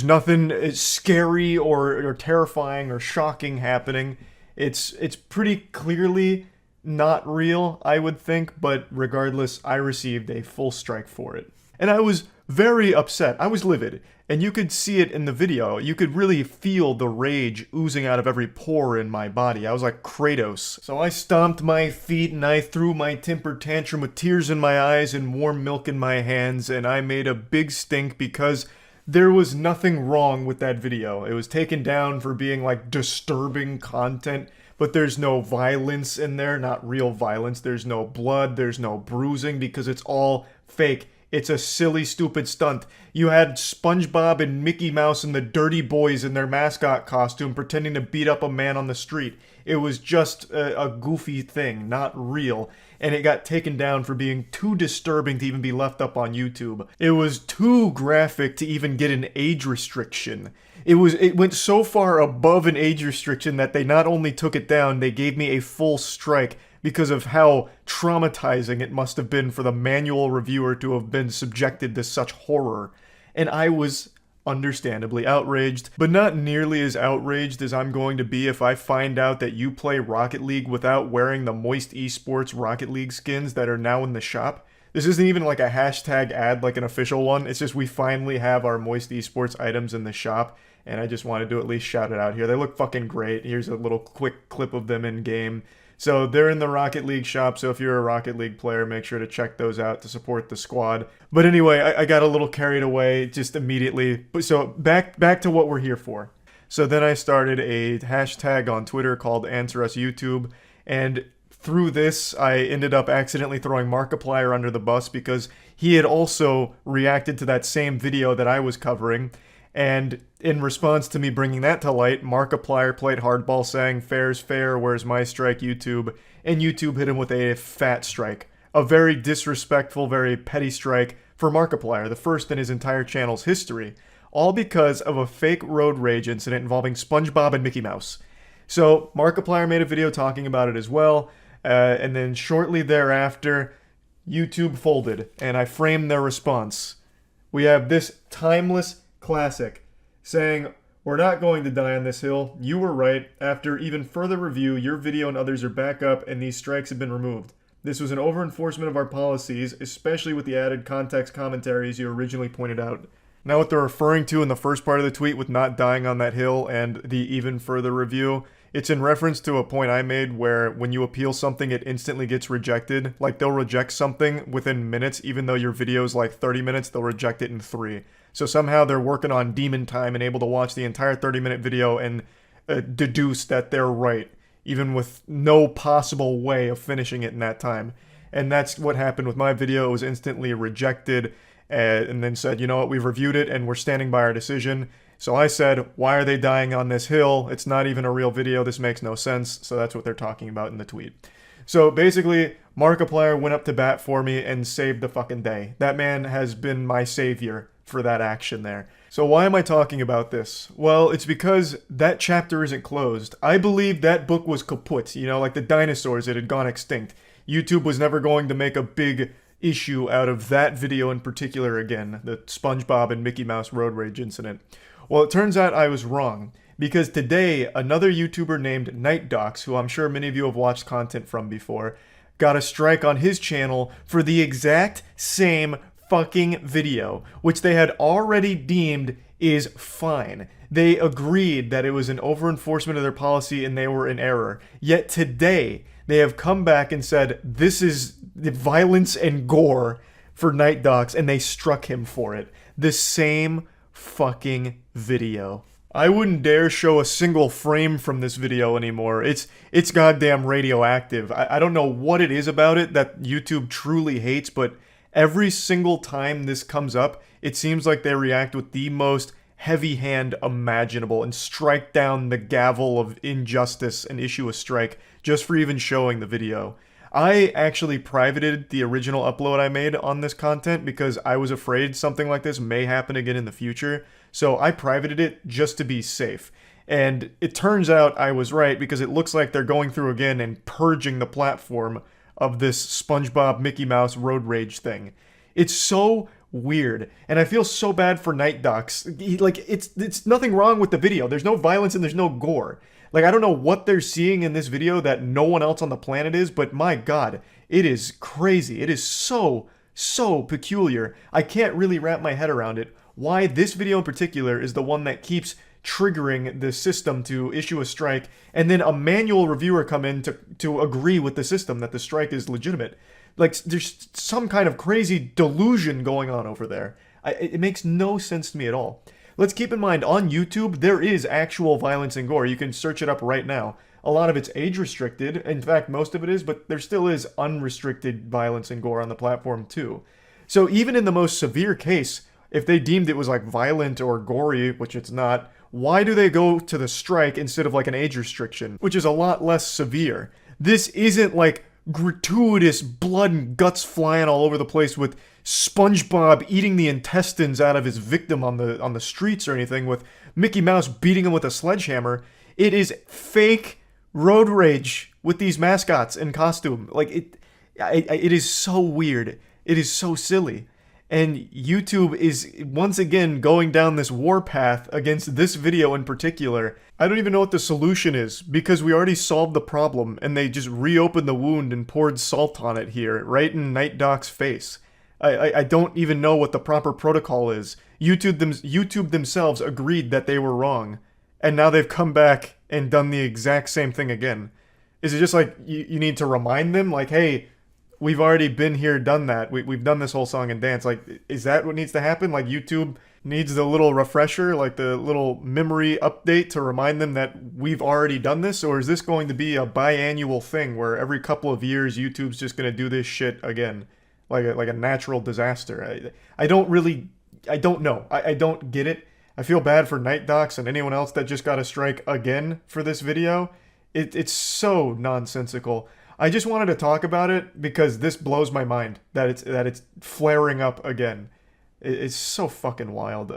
nothing scary or terrifying or shocking happening. It's pretty clearly not real, I would think, but regardless, I received a full strike for it. And I was very upset. I was livid. And you could see it in the video. You could really feel the rage oozing out of every pore in my body. I was like Kratos. So I stomped my feet and I threw my temper tantrum with tears in my eyes and warm milk in my hands, and I made a big stink because there was nothing wrong with that video. It was taken down for being like disturbing content, but there's no violence in there, not real violence. There's no blood, there's no bruising because it's all fake. It's a silly, stupid stunt. You had SpongeBob and Mickey Mouse and the Dirty Boys in their mascot costume pretending to beat up a man on the street. It was just a goofy thing, not real. And it got taken down for being too disturbing to even be left up on YouTube. It was too graphic to even get an age restriction. It went so far above an age restriction that they not only took it down, they gave me a full strike because of how traumatizing it must have been for the manual reviewer to have been subjected to such horror. And I was understandably outraged, but not nearly as outraged as I'm going to be if I find out that you play Rocket League without wearing the Moist Esports Rocket League skins that are now in the shop. This isn't even like a hashtag ad like an official one, it's just we finally have our Moist Esports items in the shop, and I just wanted to at least shout it out here. They look fucking great. Here's a little quick clip of them in game. So they're in the Rocket League shop, so if you're a Rocket League player, make sure to check those out to support the squad. But anyway, I got a little carried away just immediately. So back to what we're here for. So then I started a hashtag on Twitter called AnswerUsYouTube, and through this, I ended up accidentally throwing Markiplier under the bus because he had also reacted to that same video that I was covering. And in response to me bringing that to light, Markiplier played hardball saying, "Fair's fair, where's my strike, YouTube?" And YouTube hit him with a fat strike. A very disrespectful, very petty strike for Markiplier, the first in his entire channel's history. All because of a fake road rage incident involving SpongeBob and Mickey Mouse. So Markiplier made a video talking about it as well. And then shortly thereafter, YouTube folded, and I framed their response. We have this timeless classic saying, "We're not going to die on this hill. You were right. After even further review, your video and others are back up, and these strikes have been removed. This was an over-enforcement of our policies, especially with the added context commentaries you originally pointed out." Now, what they're referring to in the first part of the tweet with not dying on that hill and the even further review, it's in reference to a point I made where when you appeal something, it instantly gets rejected. Like, they'll reject something within minutes, even though your video's like 30 minutes, they'll reject it in 3. So somehow they're working on demon time and able to watch the entire 30-minute video and deduce that they're right, even with no possible way of finishing it in that time. And that's what happened with my video. It was instantly rejected and then said, "You know what, we've reviewed it and we're standing by our decision." So I said, "Why are they dying on this hill? It's not even a real video. This makes no sense." So that's what they're talking about in the tweet. So basically, Markiplier went up to bat for me and saved the fucking day. That man has been my savior for that action there. So why am I talking about this? Well, it's because that chapter isn't closed. I believe that book was kaput, like the dinosaurs that had gone extinct. YouTube was never going to make a big issue out of that video in particular again, the SpongeBob and Mickey Mouse road rage incident. Well, it turns out I was wrong, because today another YouTuber named NightDocs, who I'm sure many of you have watched content from before, got a strike on his channel for the exact same fucking video, which they had already deemed is fine. They agreed that it was an over-enforcement of their policy and they were in error. Yet today, they have come back and said this is the violence and gore for NightDocs, and they struck him for it. The same fucking video. I wouldn't dare show a single frame from this video anymore. It's goddamn radioactive. I don't know what it is about it that YouTube truly hates, but every single time this comes up, it seems like they react with the most heavy hand imaginable and strike down the gavel of injustice and issue a strike just for even showing the video. I actually privated the original upload I made on this content because I was afraid something like this may happen again in the future. So I privated it just to be safe. And it turns out I was right because it looks like they're going through again and purging the platform of this SpongeBob Mickey Mouse road rage thing. It's so weird, and I feel so bad for NightDocs. It's nothing wrong with the video. There's no violence and there's no gore. Like, I don't know what they're seeing in this video that no one else on the planet is, but my god, it is crazy. It is so peculiar. I can't really wrap my head around it. Why this video in particular is the one that keeps triggering the system to issue a strike, and then a manual reviewer come in to agree with the system that the strike is legitimate. Like, there's some kind of crazy delusion going on over there. It makes no sense to me at all. Let's keep in mind, on YouTube, there is actual violence and gore. You can search it up right now. A lot of it's age restricted. In fact, most of it is, but there still is unrestricted violence and gore on the platform too. So even in the most severe case, if they deemed it was like violent or gory, which it's not, why do they go to the strike instead of like an age restriction, which is a lot less severe? This isn't like gratuitous blood and guts flying all over the place with SpongeBob eating the intestines out of his victim on the streets or anything, with Mickey Mouse beating him with a sledgehammer. It is fake road rage with these mascots in costume. Like, it is so weird. It is so silly. And YouTube is once again going down this warpath against this video in particular. I don't even know what the solution is, because we already solved the problem and they just reopened the wound and poured salt on it here, right in NightDoc's face. I don't even know what the proper protocol is. YouTube themselves agreed that they were wrong, and now they've come back and done the exact same thing again. Is it just like you need to remind them, like, hey, we've already been here, done that. We've done this whole song and dance. Like, is that what needs to happen? Like, YouTube needs the little refresher, like the little memory update to remind them that we've already done this? Or is this going to be a biannual thing where every couple of years YouTube's just going to do this shit again? Like a natural disaster. I don't know. I don't get it. I feel bad for Night Docs and anyone else that just got a strike again for this video. It's so nonsensical. I just wanted to talk about it because this blows my mind that it's flaring up again. It's so fucking wild.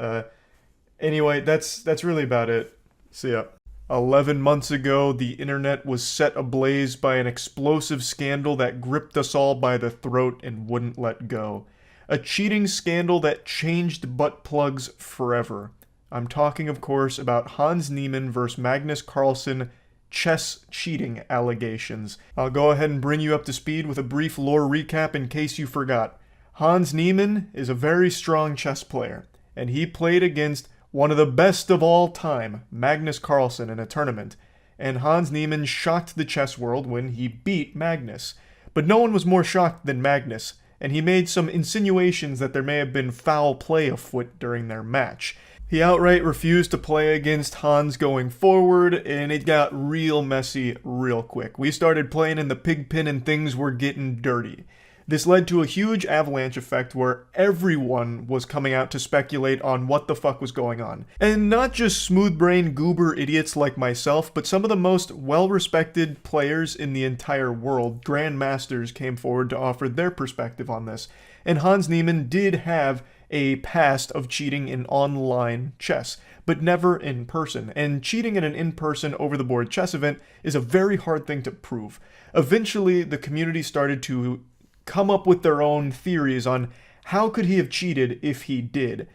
Anyway, that's really about it. See ya. 11 months ago, the internet was set ablaze by an explosive scandal that gripped us all by the throat and wouldn't let go. A cheating scandal that changed butt plugs forever. I'm talking, of course, about Hans Niemann vs. Magnus Carlsen chess cheating allegations. I'll go ahead and bring you up to speed with a brief lore recap in case you forgot. Hans Niemann is a very strong chess player, and he played against one of the best of all time, Magnus Carlsen, in a tournament. And Hans Niemann shocked the chess world when he beat Magnus. But no one was more shocked than Magnus, and he made some insinuations that there may have been foul play afoot during their match. He outright refused to play against Hans going forward, and it got real messy real quick. We started playing in the pig pen and things were getting dirty. This led to a huge avalanche effect where everyone was coming out to speculate on what the fuck was going on. And not just smooth-brained goober idiots like myself, but some of the most well-respected players in the entire world, grandmasters, came forward to offer their perspective on this. And Hans Niemann did have a past of cheating in online chess, but never in person. And cheating in an in-person over-the-board chess event is a very hard thing to prove. Eventually, the community started to come up with their own theories on how could he have cheated if he did.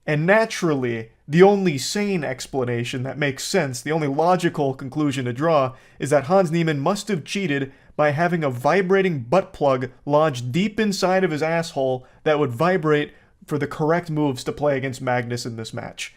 And naturally, the only sane explanation that makes sense, the only logical conclusion to draw, is that Hans Niemann must have cheated by having a vibrating butt plug lodged deep inside of his asshole that would vibrate for the correct moves to play against Magnus in this match.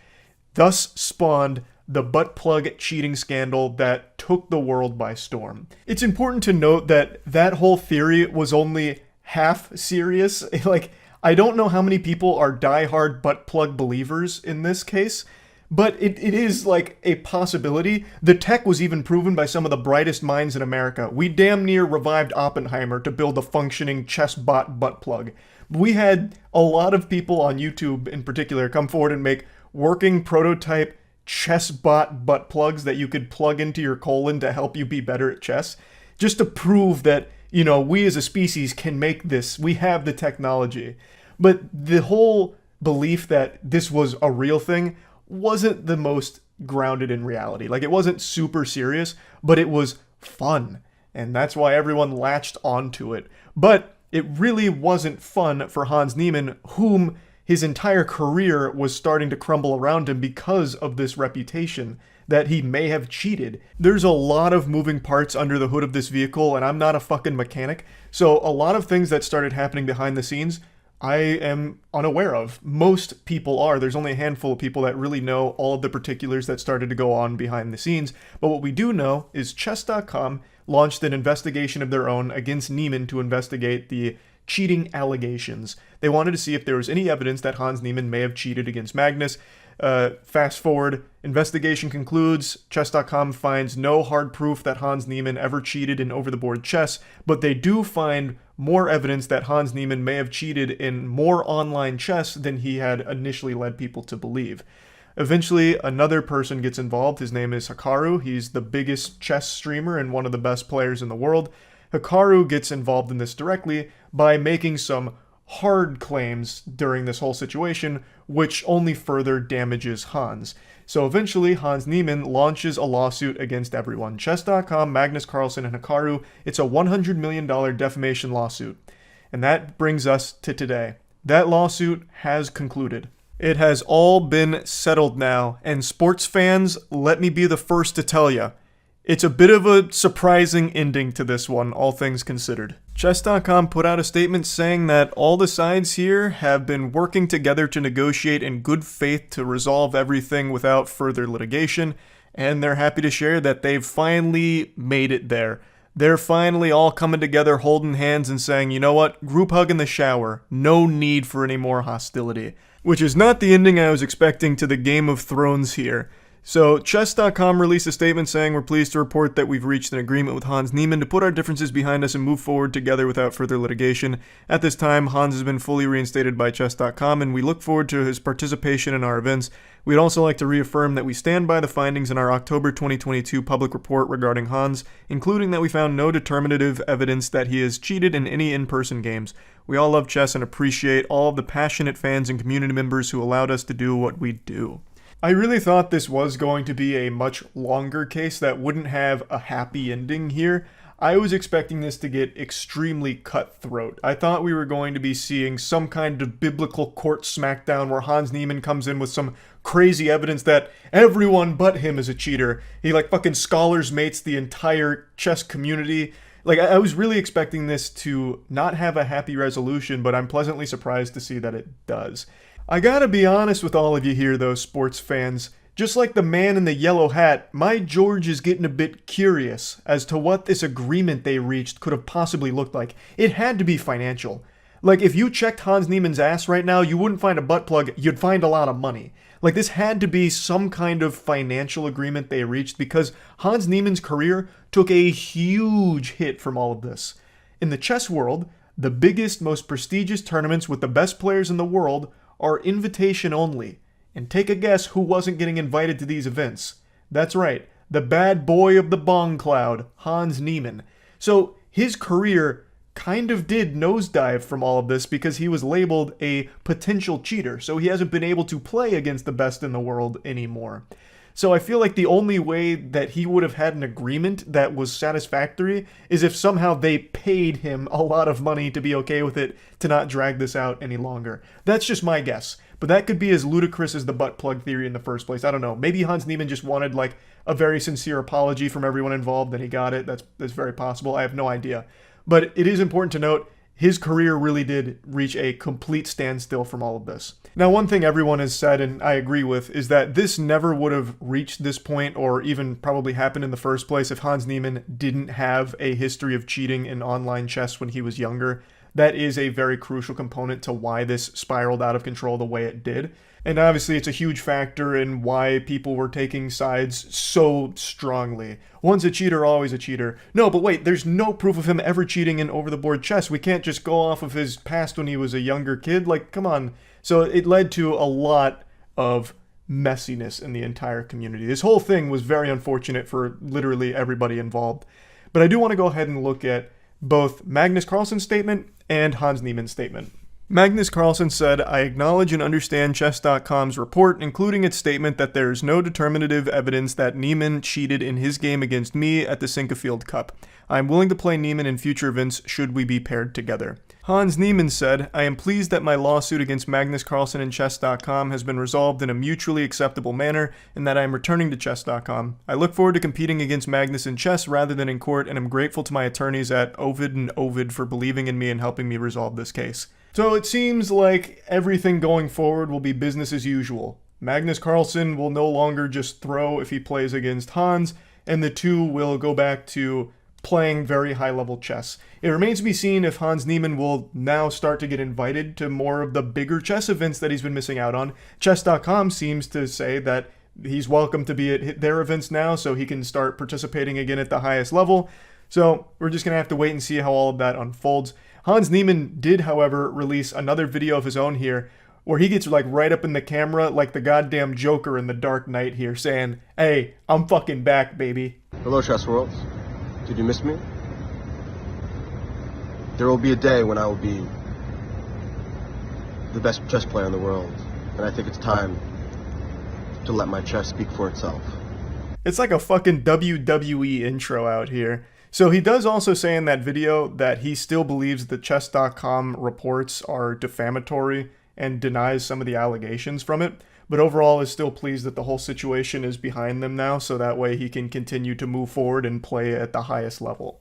Thus spawned the butt plug cheating scandal that took the world by storm. It's important to note that that whole theory was only half serious. Like, I don't know how many people are diehard butt plug believers in this case, but it is like a possibility. The tech was even proven by some of the brightest minds in America. We damn near revived Oppenheimer to build a functioning chess bot butt plug. We had a lot of people on YouTube in particular come forward and make working prototype chess bot butt plugs that you could plug into your colon to help you be better at chess, just to prove that, you know, we as a species can make this. We have the technology. But the whole belief that this was a real thing wasn't the most grounded in reality. Like, it wasn't super serious, but it was fun. And that's why everyone latched onto it. But it really wasn't fun for Hans Niemann, whom his entire career was starting to crumble around him because of this reputation that he may have cheated. There's a lot of moving parts under the hood of this vehicle, and I'm not a fucking mechanic, so a lot of things that started happening behind the scenes I am unaware of. Most people are. There's only a handful of people that really know all of the particulars that started to go on behind the scenes, but what we do know is Chess.com launched an investigation of their own against Niemann to investigate the cheating allegations. They wanted to see if there was any evidence that Hans Niemann may have cheated against Magnus. Fast forward, investigation concludes, Chess.com finds no hard proof that Hans Niemann ever cheated in over-the-board chess, but they do find more evidence that Hans Niemann may have cheated in more online chess than he had initially led people to believe. Eventually, another person gets involved. His name is Hikaru. He's the biggest chess streamer and one of the best players in the world. Hikaru gets involved in this directly by making some hard claims during this whole situation, which only further damages Hans. So eventually, Hans Niemann launches a lawsuit against everyone. Chess.com, Magnus Carlsen, and Hikaru. It's a $100 million defamation lawsuit. And that brings us to today. That lawsuit has concluded. It has all been settled now, and sports fans, let me be the first to tell you, it's a bit of a surprising ending to this one, all things considered. Chess.com put out a statement saying that all the sides here have been working together to negotiate in good faith to resolve everything without further litigation, and they're happy to share that they've finally made it there. They're finally all coming together, holding hands and saying, you know what, group hug in the shower, no need for any more hostility. Which is not the ending I was expecting to the Game of Thrones here. So, Chess.com released a statement saying we're pleased to report that we've reached an agreement with Hans Niemann to put our differences behind us and move forward together without further litigation. At this time, Hans has been fully reinstated by Chess.com, and we look forward to his participation in our events. We'd also like to reaffirm that we stand by the findings in our October 2022 public report regarding Hans, including that we found no determinative evidence that he has cheated in any in-person games. We all love chess and appreciate all of the passionate fans and community members who allowed us to do what we do. I really thought this was going to be a much longer case that wouldn't have a happy ending here. I was expecting this to get extremely cutthroat. I thought we were going to be seeing some kind of biblical court smackdown where Hans Niemann comes in with some crazy evidence that everyone but him is a cheater. He like fucking scholars mates the entire chess community. Like, I was really expecting this to not have a happy resolution, but I'm pleasantly surprised to see that it does. I gotta be honest with all of you here, though, sports fans. Just like the man in the yellow hat, my George is getting a bit curious as to what this agreement they reached could have possibly looked like. It had to be financial. Like, if you checked Hans Niemann's ass right now, you wouldn't find a butt plug, you'd find a lot of money. Like, this had to be some kind of financial agreement they reached because Hans Niemann's career took a huge hit from all of this. In the chess world, the biggest, most prestigious tournaments with the best players in the world are invitation only. And take a guess who wasn't getting invited to these events. That's right, the bad boy of the bong cloud, Hans Niemann. So his career kind of did nosedive from all of this because he was labeled a potential cheater, so he hasn't been able to play against the best in the world anymore. So I feel like the only way that he would have had an agreement that was satisfactory is if somehow they paid him a lot of money to be okay with it, to not drag this out any longer. That's just my guess. But that could be as ludicrous as the butt plug theory in the first place. I don't know. Maybe Hans Niemann just wanted like a very sincere apology from everyone involved and he got it. That's very possible. I have no idea. But it is important to note his career really did reach a complete standstill from all of this. Now, one thing everyone has said, and I agree with, is that this never would have reached this point or even probably happened in the first place if Hans Niemann didn't have a history of cheating in online chess when he was younger. That is a very crucial component to why this spiraled out of control the way it did. And obviously it's a huge factor in why people were taking sides so strongly. Once a cheater, always a cheater. No, but wait, there's no proof of him ever cheating in over-the-board chess. We can't just go off of his past when he was a younger kid. Like, come on. So it led to a lot of messiness in the entire community. This whole thing was very unfortunate for literally everybody involved. But I do want to go ahead and look at both Magnus Carlsen's statement and Hans Niemann's statement. Magnus Carlsen said, I acknowledge and understand Chess.com's report, including its statement that there is no determinative evidence that Niemann cheated in his game against me at the Sinquefield Cup. I am willing to play Niemann in future events should we be paired together. Hans Niemann said, I am pleased that my lawsuit against Magnus Carlsen and Chess.com has been resolved in a mutually acceptable manner and that I am returning to Chess.com. I look forward to competing against Magnus in chess rather than in court and am grateful to my attorneys at Ovid and Ovid for believing in me and helping me resolve this case. So it seems like everything going forward will be business as usual. Magnus Carlsen will no longer just throw if he plays against Hans, and the two will go back to playing very high-level chess. It remains to be seen if Hans Niemann will now start to get invited to more of the bigger chess events that he's been missing out on. Chess.com seems to say that he's welcome to be at their events now, so he can start participating again at the highest level. So we're just going to have to wait and see how all of that unfolds. Hans Niemann did, however, release another video of his own here, where he gets like right up in the camera like the goddamn Joker in The Dark Knight here, saying, hey, I'm fucking back, baby.
Hello, chess worlds. Did you miss me? There will be a day when I will be the best chess player in the world, and I think it's time to let my chess speak for itself.
It's like a fucking WWE intro out here. So he does also say in that video that he still believes the Chess.com reports are defamatory and denies some of the allegations from it, but overall is still pleased that the whole situation is behind them now, so that way he can continue to move forward and play at the highest level.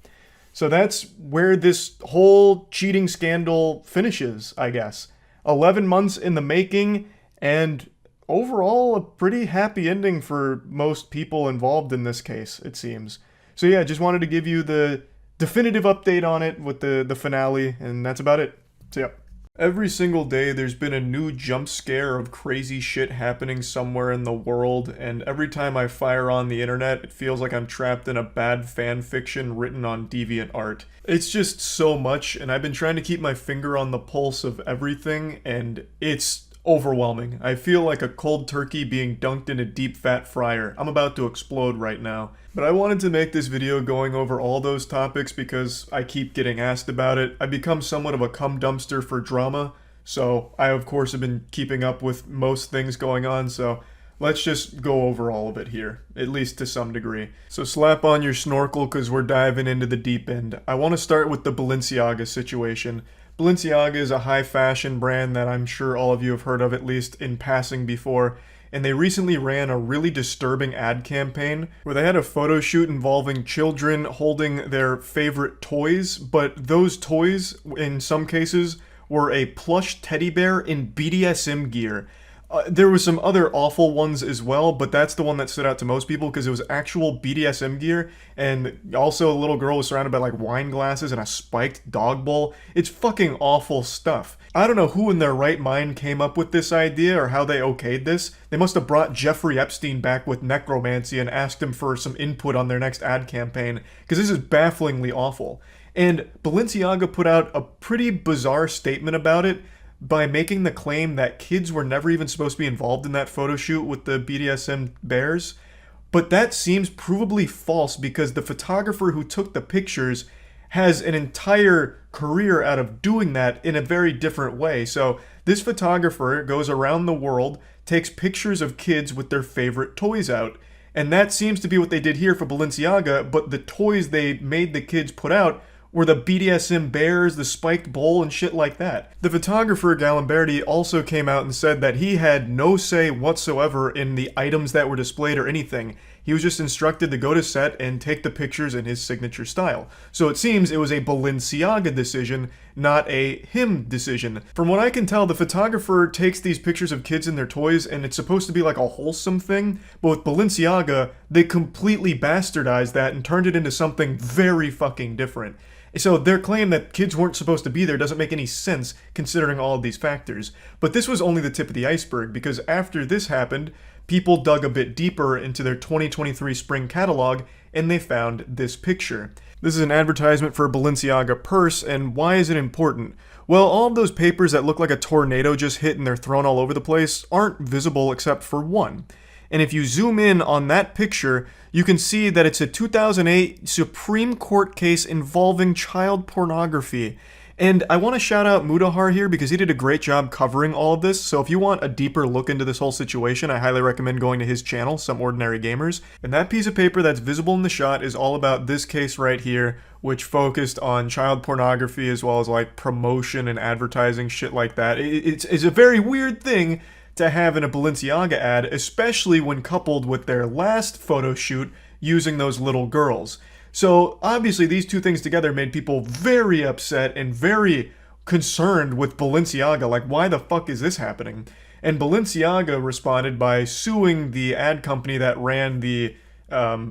So that's where this whole cheating scandal finishes, I guess. 11 months in the making, and overall a pretty happy ending for most people involved in this case, it seems. So yeah, just wanted to give you the definitive update on it with the finale, and that's about it. So yeah. Every single day there's been a new jump scare of crazy shit happening somewhere in the world, and every time I fire on the internet, it feels like I'm trapped in a bad fan fiction written on DeviantArt. It's just so much, and I've been trying to keep my finger on the pulse of everything, and it's overwhelming. I feel like a cold turkey being dunked in a deep fat fryer. I'm about to explode right now. But I wanted to make this video going over all those topics because I keep getting asked about it. I become somewhat of a cum dumpster for drama, so I of course have been keeping up with most things going on, so let's just go over all of it here, at least to some degree. So slap on your snorkel because we're diving into the deep end. I want to start with the Balenciaga situation. Balenciaga is a high fashion brand that I'm sure all of you have heard of at least in passing before, and they recently ran a really disturbing ad campaign where they had a photo shoot involving children holding their favorite toys, but those toys, in some cases, were a plush teddy bear in BDSM gear. There were some other awful ones as well, but that's the one that stood out to most people because it was actual BDSM gear, and also a little girl was surrounded by like wine glasses and a spiked dog bowl. It's fucking awful stuff. I don't know who in their right mind came up with this idea or how they okayed this. They must have brought Jeffrey Epstein back with necromancy and asked him for some input on their next ad campaign, because this is bafflingly awful. And Balenciaga put out a pretty bizarre statement about it by making the claim that kids were never even supposed to be involved in that photo shoot with the BDSM bears. But that seems provably false because the photographer who took the pictures has an entire career out of doing that in a very different way. So this photographer goes around the world, takes pictures of kids with their favorite toys out. And that seems to be what they did here for Balenciaga, but the toys they made the kids put out were the BDSM bears, the spiked bowl, and shit like that. The photographer, Galimberti, also came out and said that he had no say whatsoever in the items that were displayed or anything. He was just instructed to go to set and take the pictures in his signature style. So it seems it was a Balenciaga decision, not a him decision. From what I can tell, the photographer takes these pictures of kids and their toys, and it's supposed to be like a wholesome thing, but with Balenciaga, they completely bastardized that and turned it into something very fucking different. So their claim that kids weren't supposed to be there doesn't make any sense considering all of these factors. But this was only the tip of the iceberg, because after this happened, people dug a bit deeper into their 2023 spring catalog and they found this picture. This is an advertisement for a Balenciaga purse, and why is it important? Well, all of those papers that look like a tornado just hit and they're thrown all over the place aren't visible except for one. And if you zoom in on that picture, you can see that it's a 2008 Supreme Court case involving child pornography. And I want to shout out Mudahar here because he did a great job covering all of this. So if you want a deeper look into this whole situation, I highly recommend going to his channel, Some Ordinary Gamers. And that piece of paper that's visible in the shot is all about this case right here, which focused on child pornography as well as like promotion and advertising, shit like that. It's a very weird thing to have in a Balenciaga ad, especially when coupled with their last photo shoot using those little girls. So obviously these two things together made people very upset and very concerned with Balenciaga, like why the fuck is this happening? And Balenciaga responded by suing the ad company that ran the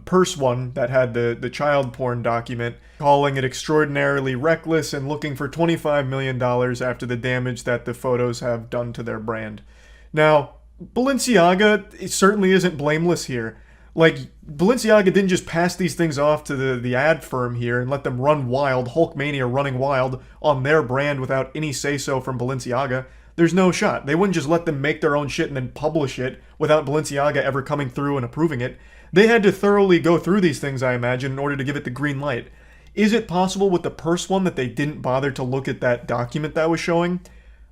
purse one that had the child porn document, calling it extraordinarily reckless and looking for $25 million after the damage that the photos have done to their brand. Now, Balenciaga it certainly isn't blameless here. Like, Balenciaga didn't just pass these things off to the ad firm here and let them run wild, Hulkmania running wild on their brand without any say-so from Balenciaga. There's no shot. They wouldn't just let them make their own shit and then publish it without Balenciaga ever coming through and approving it. They had to thoroughly go through these things, I imagine, in order to give it the green light. Is it possible with the purse one that they didn't bother to look at that document that was showing?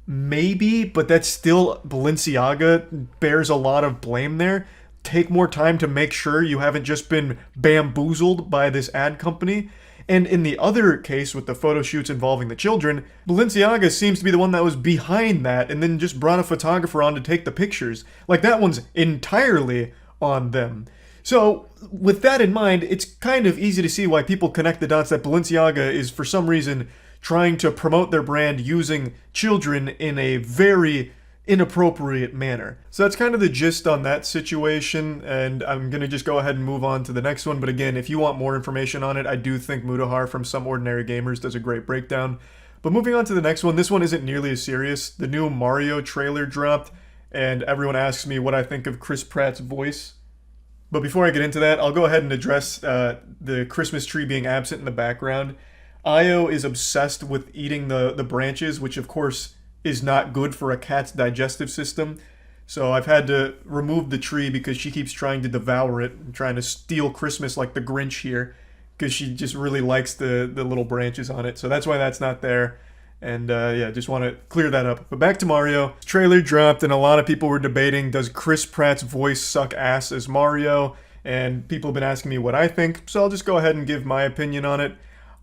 Maybe, but that's still Balenciaga bears a lot of blame there. Take more time to make sure you haven't just been bamboozled by this ad company. And in the other case with the photo shoots involving the children, Balenciaga seems to be the one that was behind that and then just brought a photographer on to take the pictures. Like, that one's entirely on them. So, with that in mind, it's kind of easy to see why people connect the dots that Balenciaga is, for some reason, trying to promote their brand using children in a very inappropriate manner. So that's kind of the gist on that situation, and I'm going to just go ahead and move on to the next one. But again, if you want more information on it, I do think Mudahar from Some Ordinary Gamers does a great breakdown. But moving on to the next one, this one isn't nearly as serious. The new Mario trailer dropped, and everyone asks me what I think of Chris Pratt's voice. But before I get into that, I'll go ahead and address the Christmas tree being absent in the background. Io is obsessed with eating the branches, which of course is not good for a cat's digestive system. So I've had to remove the tree because she keeps trying to devour it and trying to steal Christmas like the Grinch here, because she just really likes the little branches on it. So that's why that's not there. And yeah, just want to clear that up. But back to Mario. Trailer dropped and a lot of people were debating, does Chris Pratt's voice suck ass as Mario? And people have been asking me what I think, so I'll just go ahead and give my opinion on it.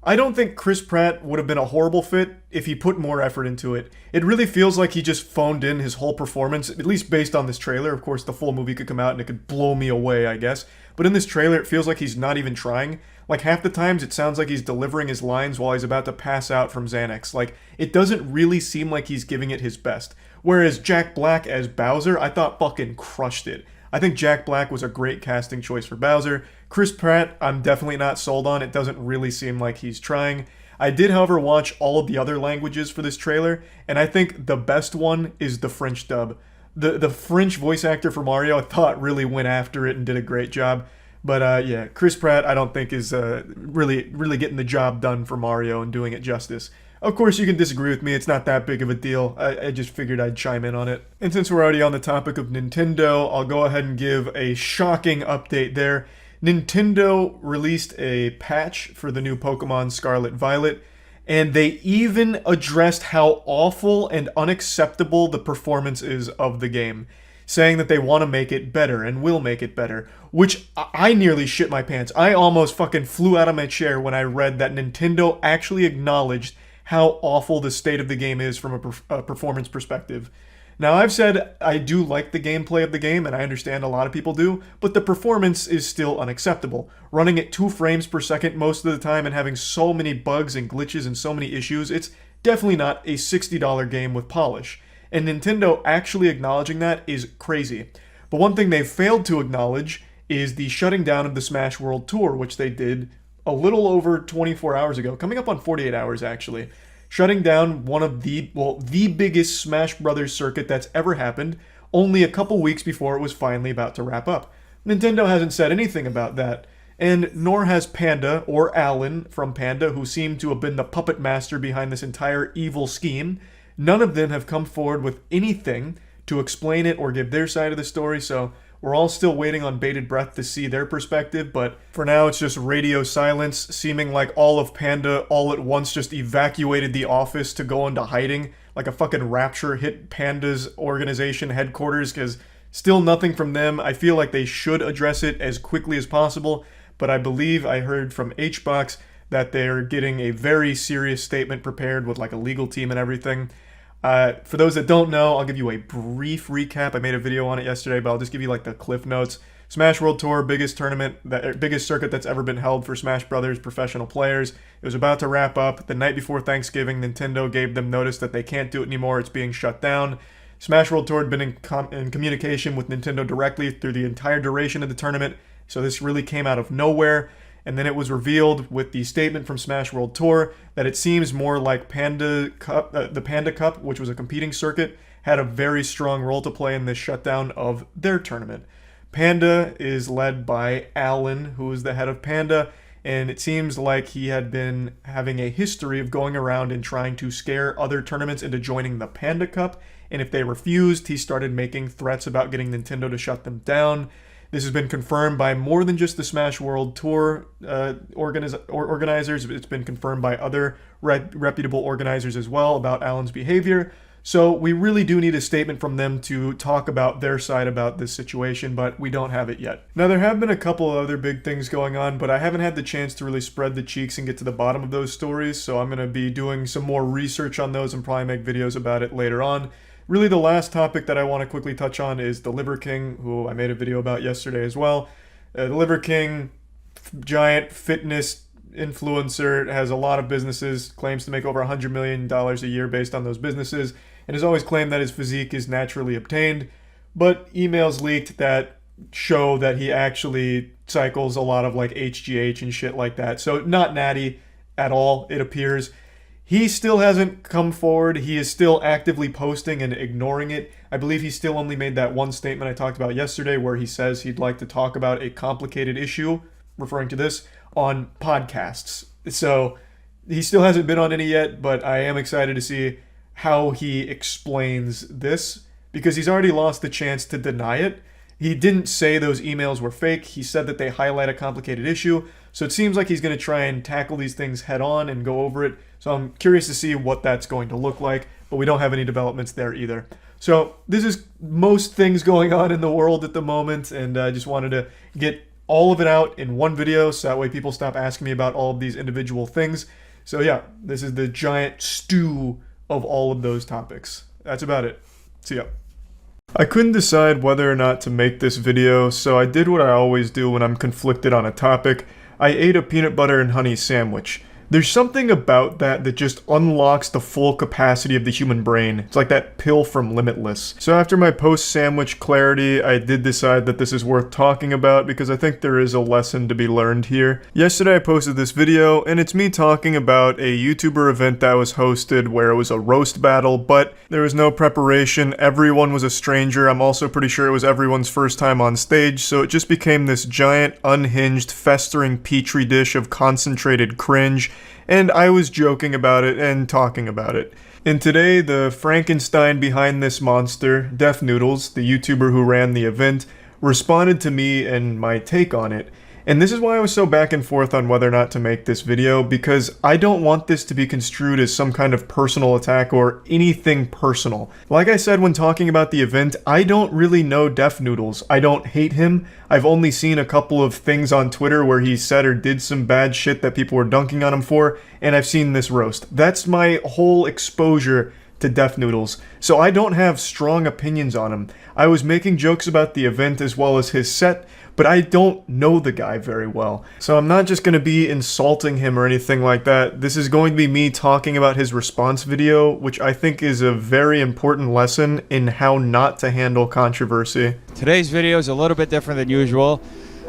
I don't think Chris Pratt would have been a horrible fit if he put more effort into it. It really feels like he just phoned in his whole performance, at least based on this trailer. Of course, the full movie could come out and it could blow me away, I guess. But in this trailer, it feels like he's not even trying. Like, half the times it sounds like he's delivering his lines while he's about to pass out from Xanax. Like, it doesn't really seem like he's giving it his best. Whereas Jack Black as Bowser, I thought fucking crushed it. I think Jack Black was a great casting choice for Bowser. Chris Pratt, I'm definitely not sold on. It doesn't really seem like he's trying. I did, however, watch all of the other languages for this trailer, and I think the best one is the French dub. The French voice actor for Mario, I thought, really went after it and did a great job. But yeah, Chris Pratt, I don't think is really getting the job done for Mario and doing it justice. Of course, you can disagree with me. It's not that big of a deal. I just figured I'd chime in on it. And since we're already on the topic of Nintendo, I'll go ahead and give a shocking update there. Nintendo released a patch for the new Pokemon Scarlet Violet, and they even addressed how awful and unacceptable the performance is of the game, saying that they want to make it better and will make it better, which I nearly shit my pants. I almost fucking flew out of my chair when I read that Nintendo actually acknowledged how awful the state of the game is from a performance perspective. Now, I've said I do like the gameplay of the game, and I understand a lot of people do, but the performance is still unacceptable. Running at 2 frames per second most of the time and having so many bugs and glitches and so many issues, it's definitely not a $60 game with polish. And Nintendo actually acknowledging that is crazy. But one thing they failed to acknowledge is the shutting down of the Smash World Tour, which they did a little over 24 hours ago, coming up on 48 hours actually. Shutting down one of the biggest Smash Brothers circuit that's ever happened, only a couple weeks before it was finally about to wrap up. Nintendo hasn't said anything about that, and nor has Panda, or Alan from Panda, who seemed to have been the puppet master behind this entire evil scheme. None of them have come forward with anything to explain it or give their side of the story, so we're all still waiting on bated breath to see their perspective, but for now it's just radio silence, seeming like all of Panda all at once just evacuated the office to go into hiding, like a fucking rapture hit Panda's organization headquarters, because still nothing from them. I feel like they should address it as quickly as possible, but I believe I heard from HBox that they're getting a very serious statement prepared with like a legal team and everything. For those that don't know, I'll give you a brief recap. I made a video on it yesterday, but I'll just give you like the cliff notes. Smash World Tour, biggest circuit that's ever been held for Smash Brothers professional players. It was about to wrap up. The night before Thanksgiving, Nintendo gave them notice that they can't do it anymore. It's being shut down. Smash World Tour had been in communication with Nintendo directly through the entire duration of the tournament, so this really came out of nowhere. And then it was revealed with the statement from Smash World Tour that it seems more like Panda Cup, the Panda Cup, which was a competing circuit, had a very strong role to play in this shutdown of their tournament. Panda is led by Alan, who is the head of Panda, and it seems like he had been having a history of going around and trying to scare other tournaments into joining the Panda Cup, and if they refused, he started making threats about getting Nintendo to shut them down. This has been confirmed by more than just the Smash World Tour organizers. It's been confirmed by other reputable organizers as well about Alan's behavior. So we really do need a statement from them to talk about their side about this situation, but we don't have it yet. Now, there have been a couple of other big things going on, but I haven't had the chance to really spread the cheeks and get to the bottom of those stories, so I'm going to be doing some more research on those and probably make videos about it later on. Really, the last topic that I want to quickly touch on is the Liver King, who I made a video about yesterday as well. The Liver King, giant fitness influencer, has a lot of businesses, claims to make over $100 million a year based on those businesses, and has always claimed that his physique is naturally obtained. But emails leaked that show that he actually cycles a lot of like HGH and shit like that. So not natty at all, it appears. He still hasn't come forward. He is still actively posting and ignoring it. I believe he still only made that one statement I talked about yesterday where he says he'd like to talk about a complicated issue, referring to this, on podcasts. So he still hasn't been on any yet, but I am excited to see how he explains this because he's already lost the chance to deny it. He didn't say those emails were fake. He said that they highlight a complicated issue. So it seems like he's going to try and tackle these things head on and go over it. So I'm curious to see what that's going to look like, but we don't have any developments there either. So this is most things going on in the world at the moment, and I just wanted to get all of it out in one video so that way people stop asking me about all of these individual things. So yeah, this is the giant stew of all of those topics. That's about it. See ya. I couldn't decide whether or not to make this video, so I did what I always do when I'm conflicted on a topic. I ate a peanut butter and honey sandwich. There's something about that just unlocks the full capacity of the human brain. It's like that pill from Limitless. So after my post-sandwich clarity, I did decide that this is worth talking about because I think there is a lesson to be learned here. Yesterday I posted this video, and it's me talking about a YouTuber event that was hosted where it was a roast battle, but there was no preparation. Everyone was a stranger. I'm also pretty sure it was everyone's first time on stage, so it just became this giant, unhinged, festering petri dish of concentrated cringe. And I was joking about it and talking about it. And today, the Frankenstein behind this monster, Def Noodles, the YouTuber who ran the event, responded to me and my take on it. And this is why I was so back and forth on whether or not to make this video, because I don't want this to be construed as some kind of personal attack or anything personal. Like I said when talking about the event, I don't really know Def Noodles. I don't hate him. I've only seen a couple of things on Twitter where he said or did some bad shit that people were dunking on him for, and I've seen this roast. That's my whole exposure to Def Noodles, so I don't have strong opinions on him. I was making jokes about the event as well as his set, but I don't know the guy very well. So I'm not just going to be insulting him or anything like that. This is going to be me talking about his response video, which I think is a very important lesson in how not to handle controversy.
Today's video is a little bit different than usual.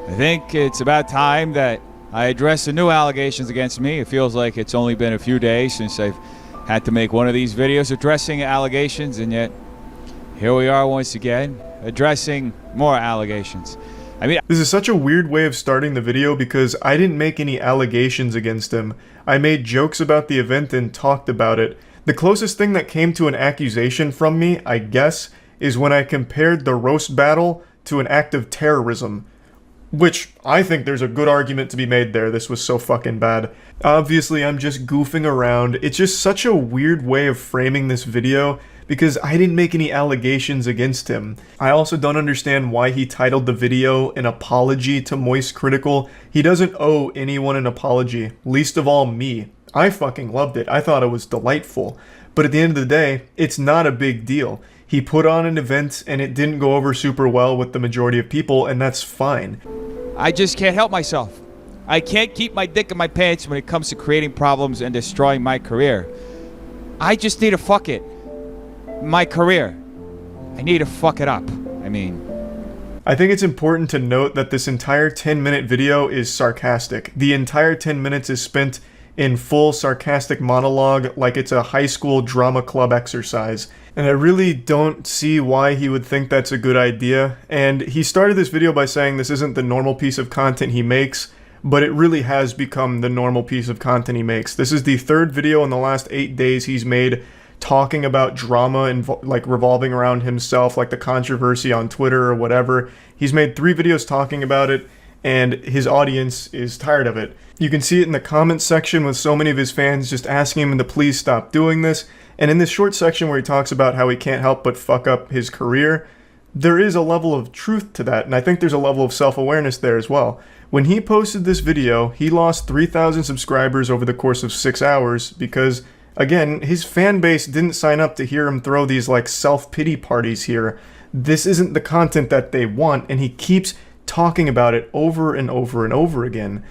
I think it's about time that I address the new allegations against me. It feels like it's only been a few days since I've had to make one of these videos addressing allegations, and yet here we are once again addressing more allegations. I mean,
this is such a weird way of starting the video because I didn't make any allegations against him. I made jokes about the event and talked about it. The closest thing that came to an accusation from me, I guess, is when I compared the roast battle to an act of terrorism. Which, I think there's a good argument to be made there. This was so fucking bad. Obviously, I'm just goofing around. It's just such a weird way of framing this video because I didn't make any allegations against him. I also don't understand why he titled the video an apology to Moist Critical. He doesn't owe anyone an apology, least of all me. I fucking loved it. I thought it was delightful. But at the end of the day, it's not a big deal. He put on an event and it didn't go over super well with the majority of people, and that's fine.
I just can't help myself. I can't keep my dick in my pants when it comes to creating problems and destroying my career. I just need to fuck it. My career. I need to fuck it up.
I think it's important to note that this entire 10-minute video is sarcastic. The entire 10 minutes is spent in full sarcastic monologue like it's a high school drama club exercise. And I really don't see why he would think that's a good idea. And he started this video by saying this isn't the normal piece of content he makes, but it really has become the normal piece of content he makes. This is the third video in the last 8 days he's made talking about drama and like revolving around himself, like the controversy on Twitter or whatever. He's made 3 videos talking about it, and his audience is tired of it. You can see it in the comments section with so many of his fans just asking him to please stop doing this. And in this short section where he talks about how he can't help but fuck up his career, there is a level of truth to that, and I think there's a level of self-awareness there as well. When he posted this video, he lost 3,000 subscribers over the course of 6 hours because, again, his fan base didn't sign up to hear him throw these like self-pity parties here. This isn't the content that they want, and he keeps talking about it over and over and over again.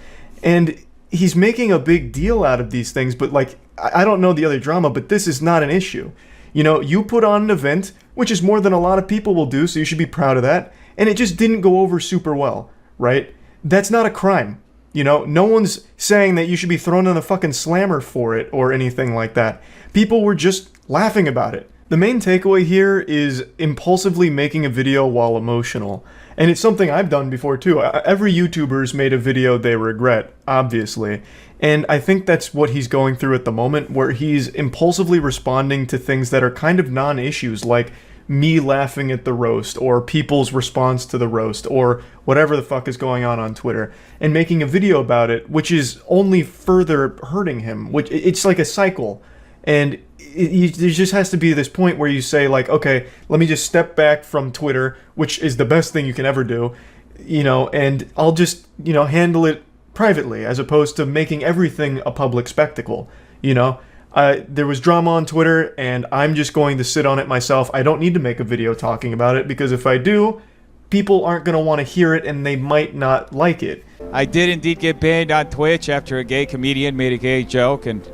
And he's making a big deal out of these things, but like, I don't know the other drama, but this is not an issue. You know, you put on an event, which is more than a lot of people will do, so you should be proud of that, and it just didn't go over super well, right? That's not a crime. You know, no one's saying that you should be thrown in a fucking slammer for it or anything like that. People were just laughing about it. The main takeaway here is impulsively making a video while emotional. And it's something I've done before too. Every YouTuber's made a video they regret, obviously. And I think that's what he's going through at the moment, where he's impulsively responding to things that are kind of non-issues, like me laughing at the roast, or people's response to the roast, or whatever the fuck is going on Twitter, and making a video about it, which is only further hurting him. Which it's like a cycle. And there just has to be this point where you say, like, okay, let me just step back from Twitter, which is the best thing you can ever do, you know, and I'll just, you know, handle it privately, as opposed to making everything a public spectacle, you know. There was drama on Twitter, and I'm just going to sit on it myself. I don't need to make a video talking about it, because if I do, people aren't going to want to hear it, and they might not like it.
I did indeed get banned on Twitch after a gay comedian made a gay joke, and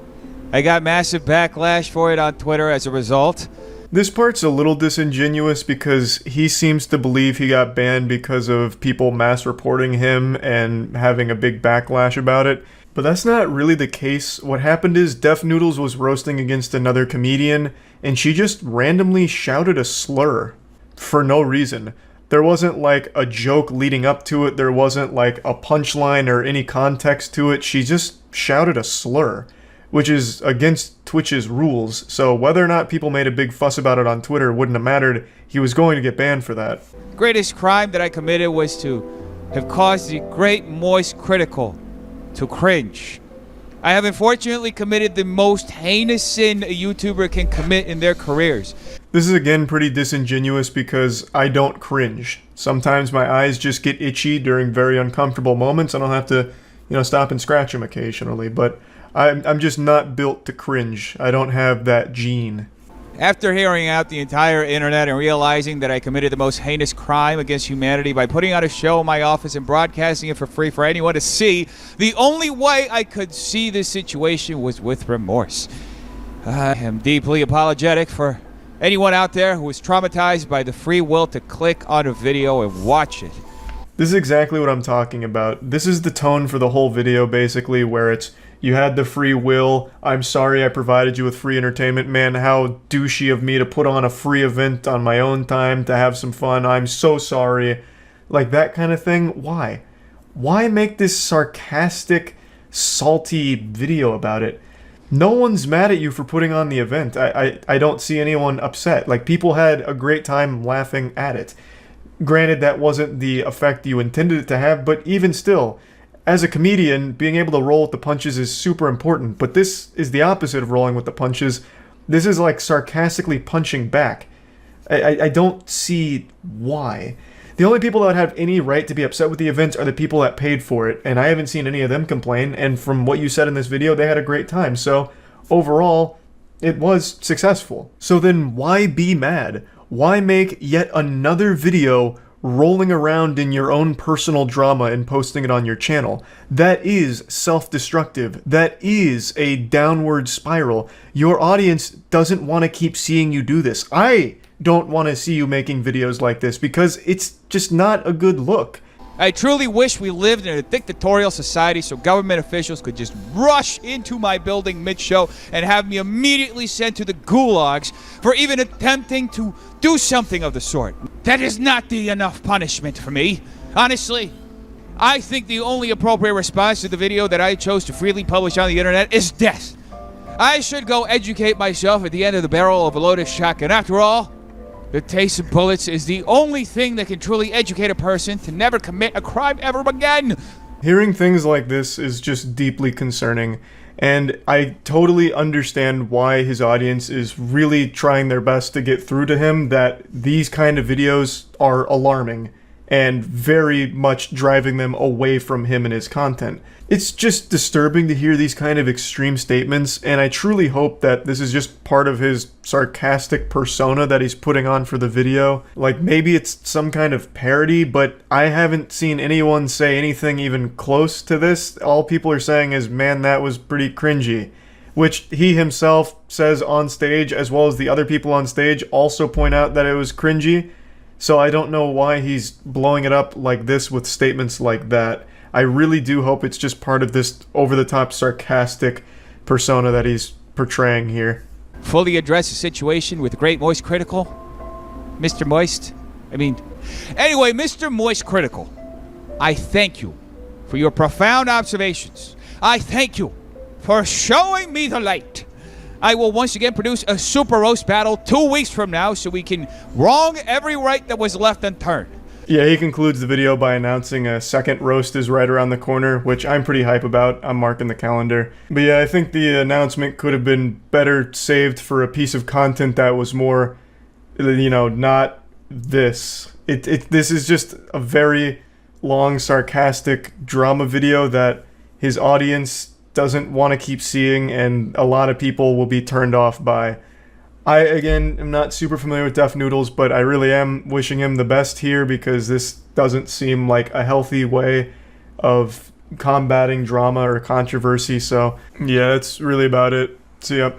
I got massive backlash for it on Twitter as a result.
This part's a little disingenuous because he seems to believe he got banned because of people mass reporting him and having a big backlash about it. But that's not really the case. What happened is Def Noodles was roasting against another comedian, and she just randomly shouted a slur for no reason. There wasn't like a joke leading up to it. There wasn't like a punchline or any context to it. She just shouted a slur, which is against Twitch's rules, so whether or not people made a big fuss about it on Twitter wouldn't have mattered. He was going to get banned for that.
Greatest crime that I committed was to have caused the great moist critical to cringe. I have unfortunately committed the most heinous sin a YouTuber can commit in their careers.
This is again pretty disingenuous because I don't cringe. Sometimes my eyes just get itchy during very uncomfortable moments and I'll have to, you know, stop and scratch them occasionally, but I'm just not built to cringe. I don't have that gene.
After hearing out the entire internet and realizing that I committed the most heinous crime against humanity by putting out a show in my office and broadcasting it for free for anyone to see, the only way I could see this situation was with remorse. I am deeply apologetic for anyone out there who was traumatized by the free will to click on a video and watch it.
This is exactly what I'm talking about. This is the tone for the whole video, basically, where it's, you had the free will, I'm sorry I provided you with free entertainment, man, how douchey of me to put on a free event on my own time to have some fun, I'm so sorry. Like that kind of thing. Why? Why make this sarcastic, salty video about it? No one's mad at you for putting on the event. I don't see anyone upset. Like, people had a great time laughing at it. Granted, that wasn't the effect you intended it to have, but even still, as a comedian, being able to roll with the punches is super important, but this is the opposite of rolling with the punches. This is like sarcastically punching back. I don't see why. The only people that would have any right to be upset with the event are the people that paid for it, and I haven't seen any of them complain, and from what you said in this video, they had a great time, so overall, it was successful. So then why be mad? Why make yet another video rolling around in your own personal drama and posting it on your channel? That is self-destructive. That is a downward spiral. Your audience doesn't want to keep seeing you do this. I don't want to see you making videos like this because it's just not a good look.
I truly wish we lived in a dictatorial society so government officials could just rush into my building mid-show and have me immediately sent to the gulags for even attempting to do something of the sort. That is not the enough punishment for me. Honestly, I think the only appropriate response to the video that I chose to freely publish on the internet is death. I should go educate myself at the end of the barrel of a loaded shotgun. After all, the taste of bullets is the only thing that can truly educate a person to never commit a crime ever again.
Hearing things like this is just deeply concerning, and I totally understand why his audience is really trying their best to get through to him that these kind of videos are alarming and very much driving them away from him and his content. It's just disturbing to hear these kind of extreme statements, and I truly hope that this is just part of his sarcastic persona that he's putting on for the video. Like, maybe it's some kind of parody, but I haven't seen anyone say anything even close to this. All people are saying is, man, that was pretty cringy. Which he himself says on stage, as well as the other people on stage also point out that it was cringy. So I don't know why he's blowing it up like this with statements like that. I really do hope it's just part of this over-the-top sarcastic persona that he's portraying here.
Fully address the situation with Great Moist Critical. Mr. Moist. Anyway, Mr. Moist Critical, I thank you for your profound observations. I thank you for showing me the light. I will once again produce a super roast battle 2 weeks from now so we can wrong every right that was left unturned.
Yeah, he concludes the video by announcing a second roast is right around the corner, which I'm pretty hype about. I'm marking the calendar. But yeah, I think the announcement could have been better saved for a piece of content that was more, not this. This is just a very long, sarcastic drama video that his audience doesn't want to keep seeing, and a lot of people will be turned off by. I, again, am not super familiar with Def Noodles, but I really am wishing him the best here because this doesn't seem like a healthy way of combating drama or controversy. So, yeah, that's really about it. See ya.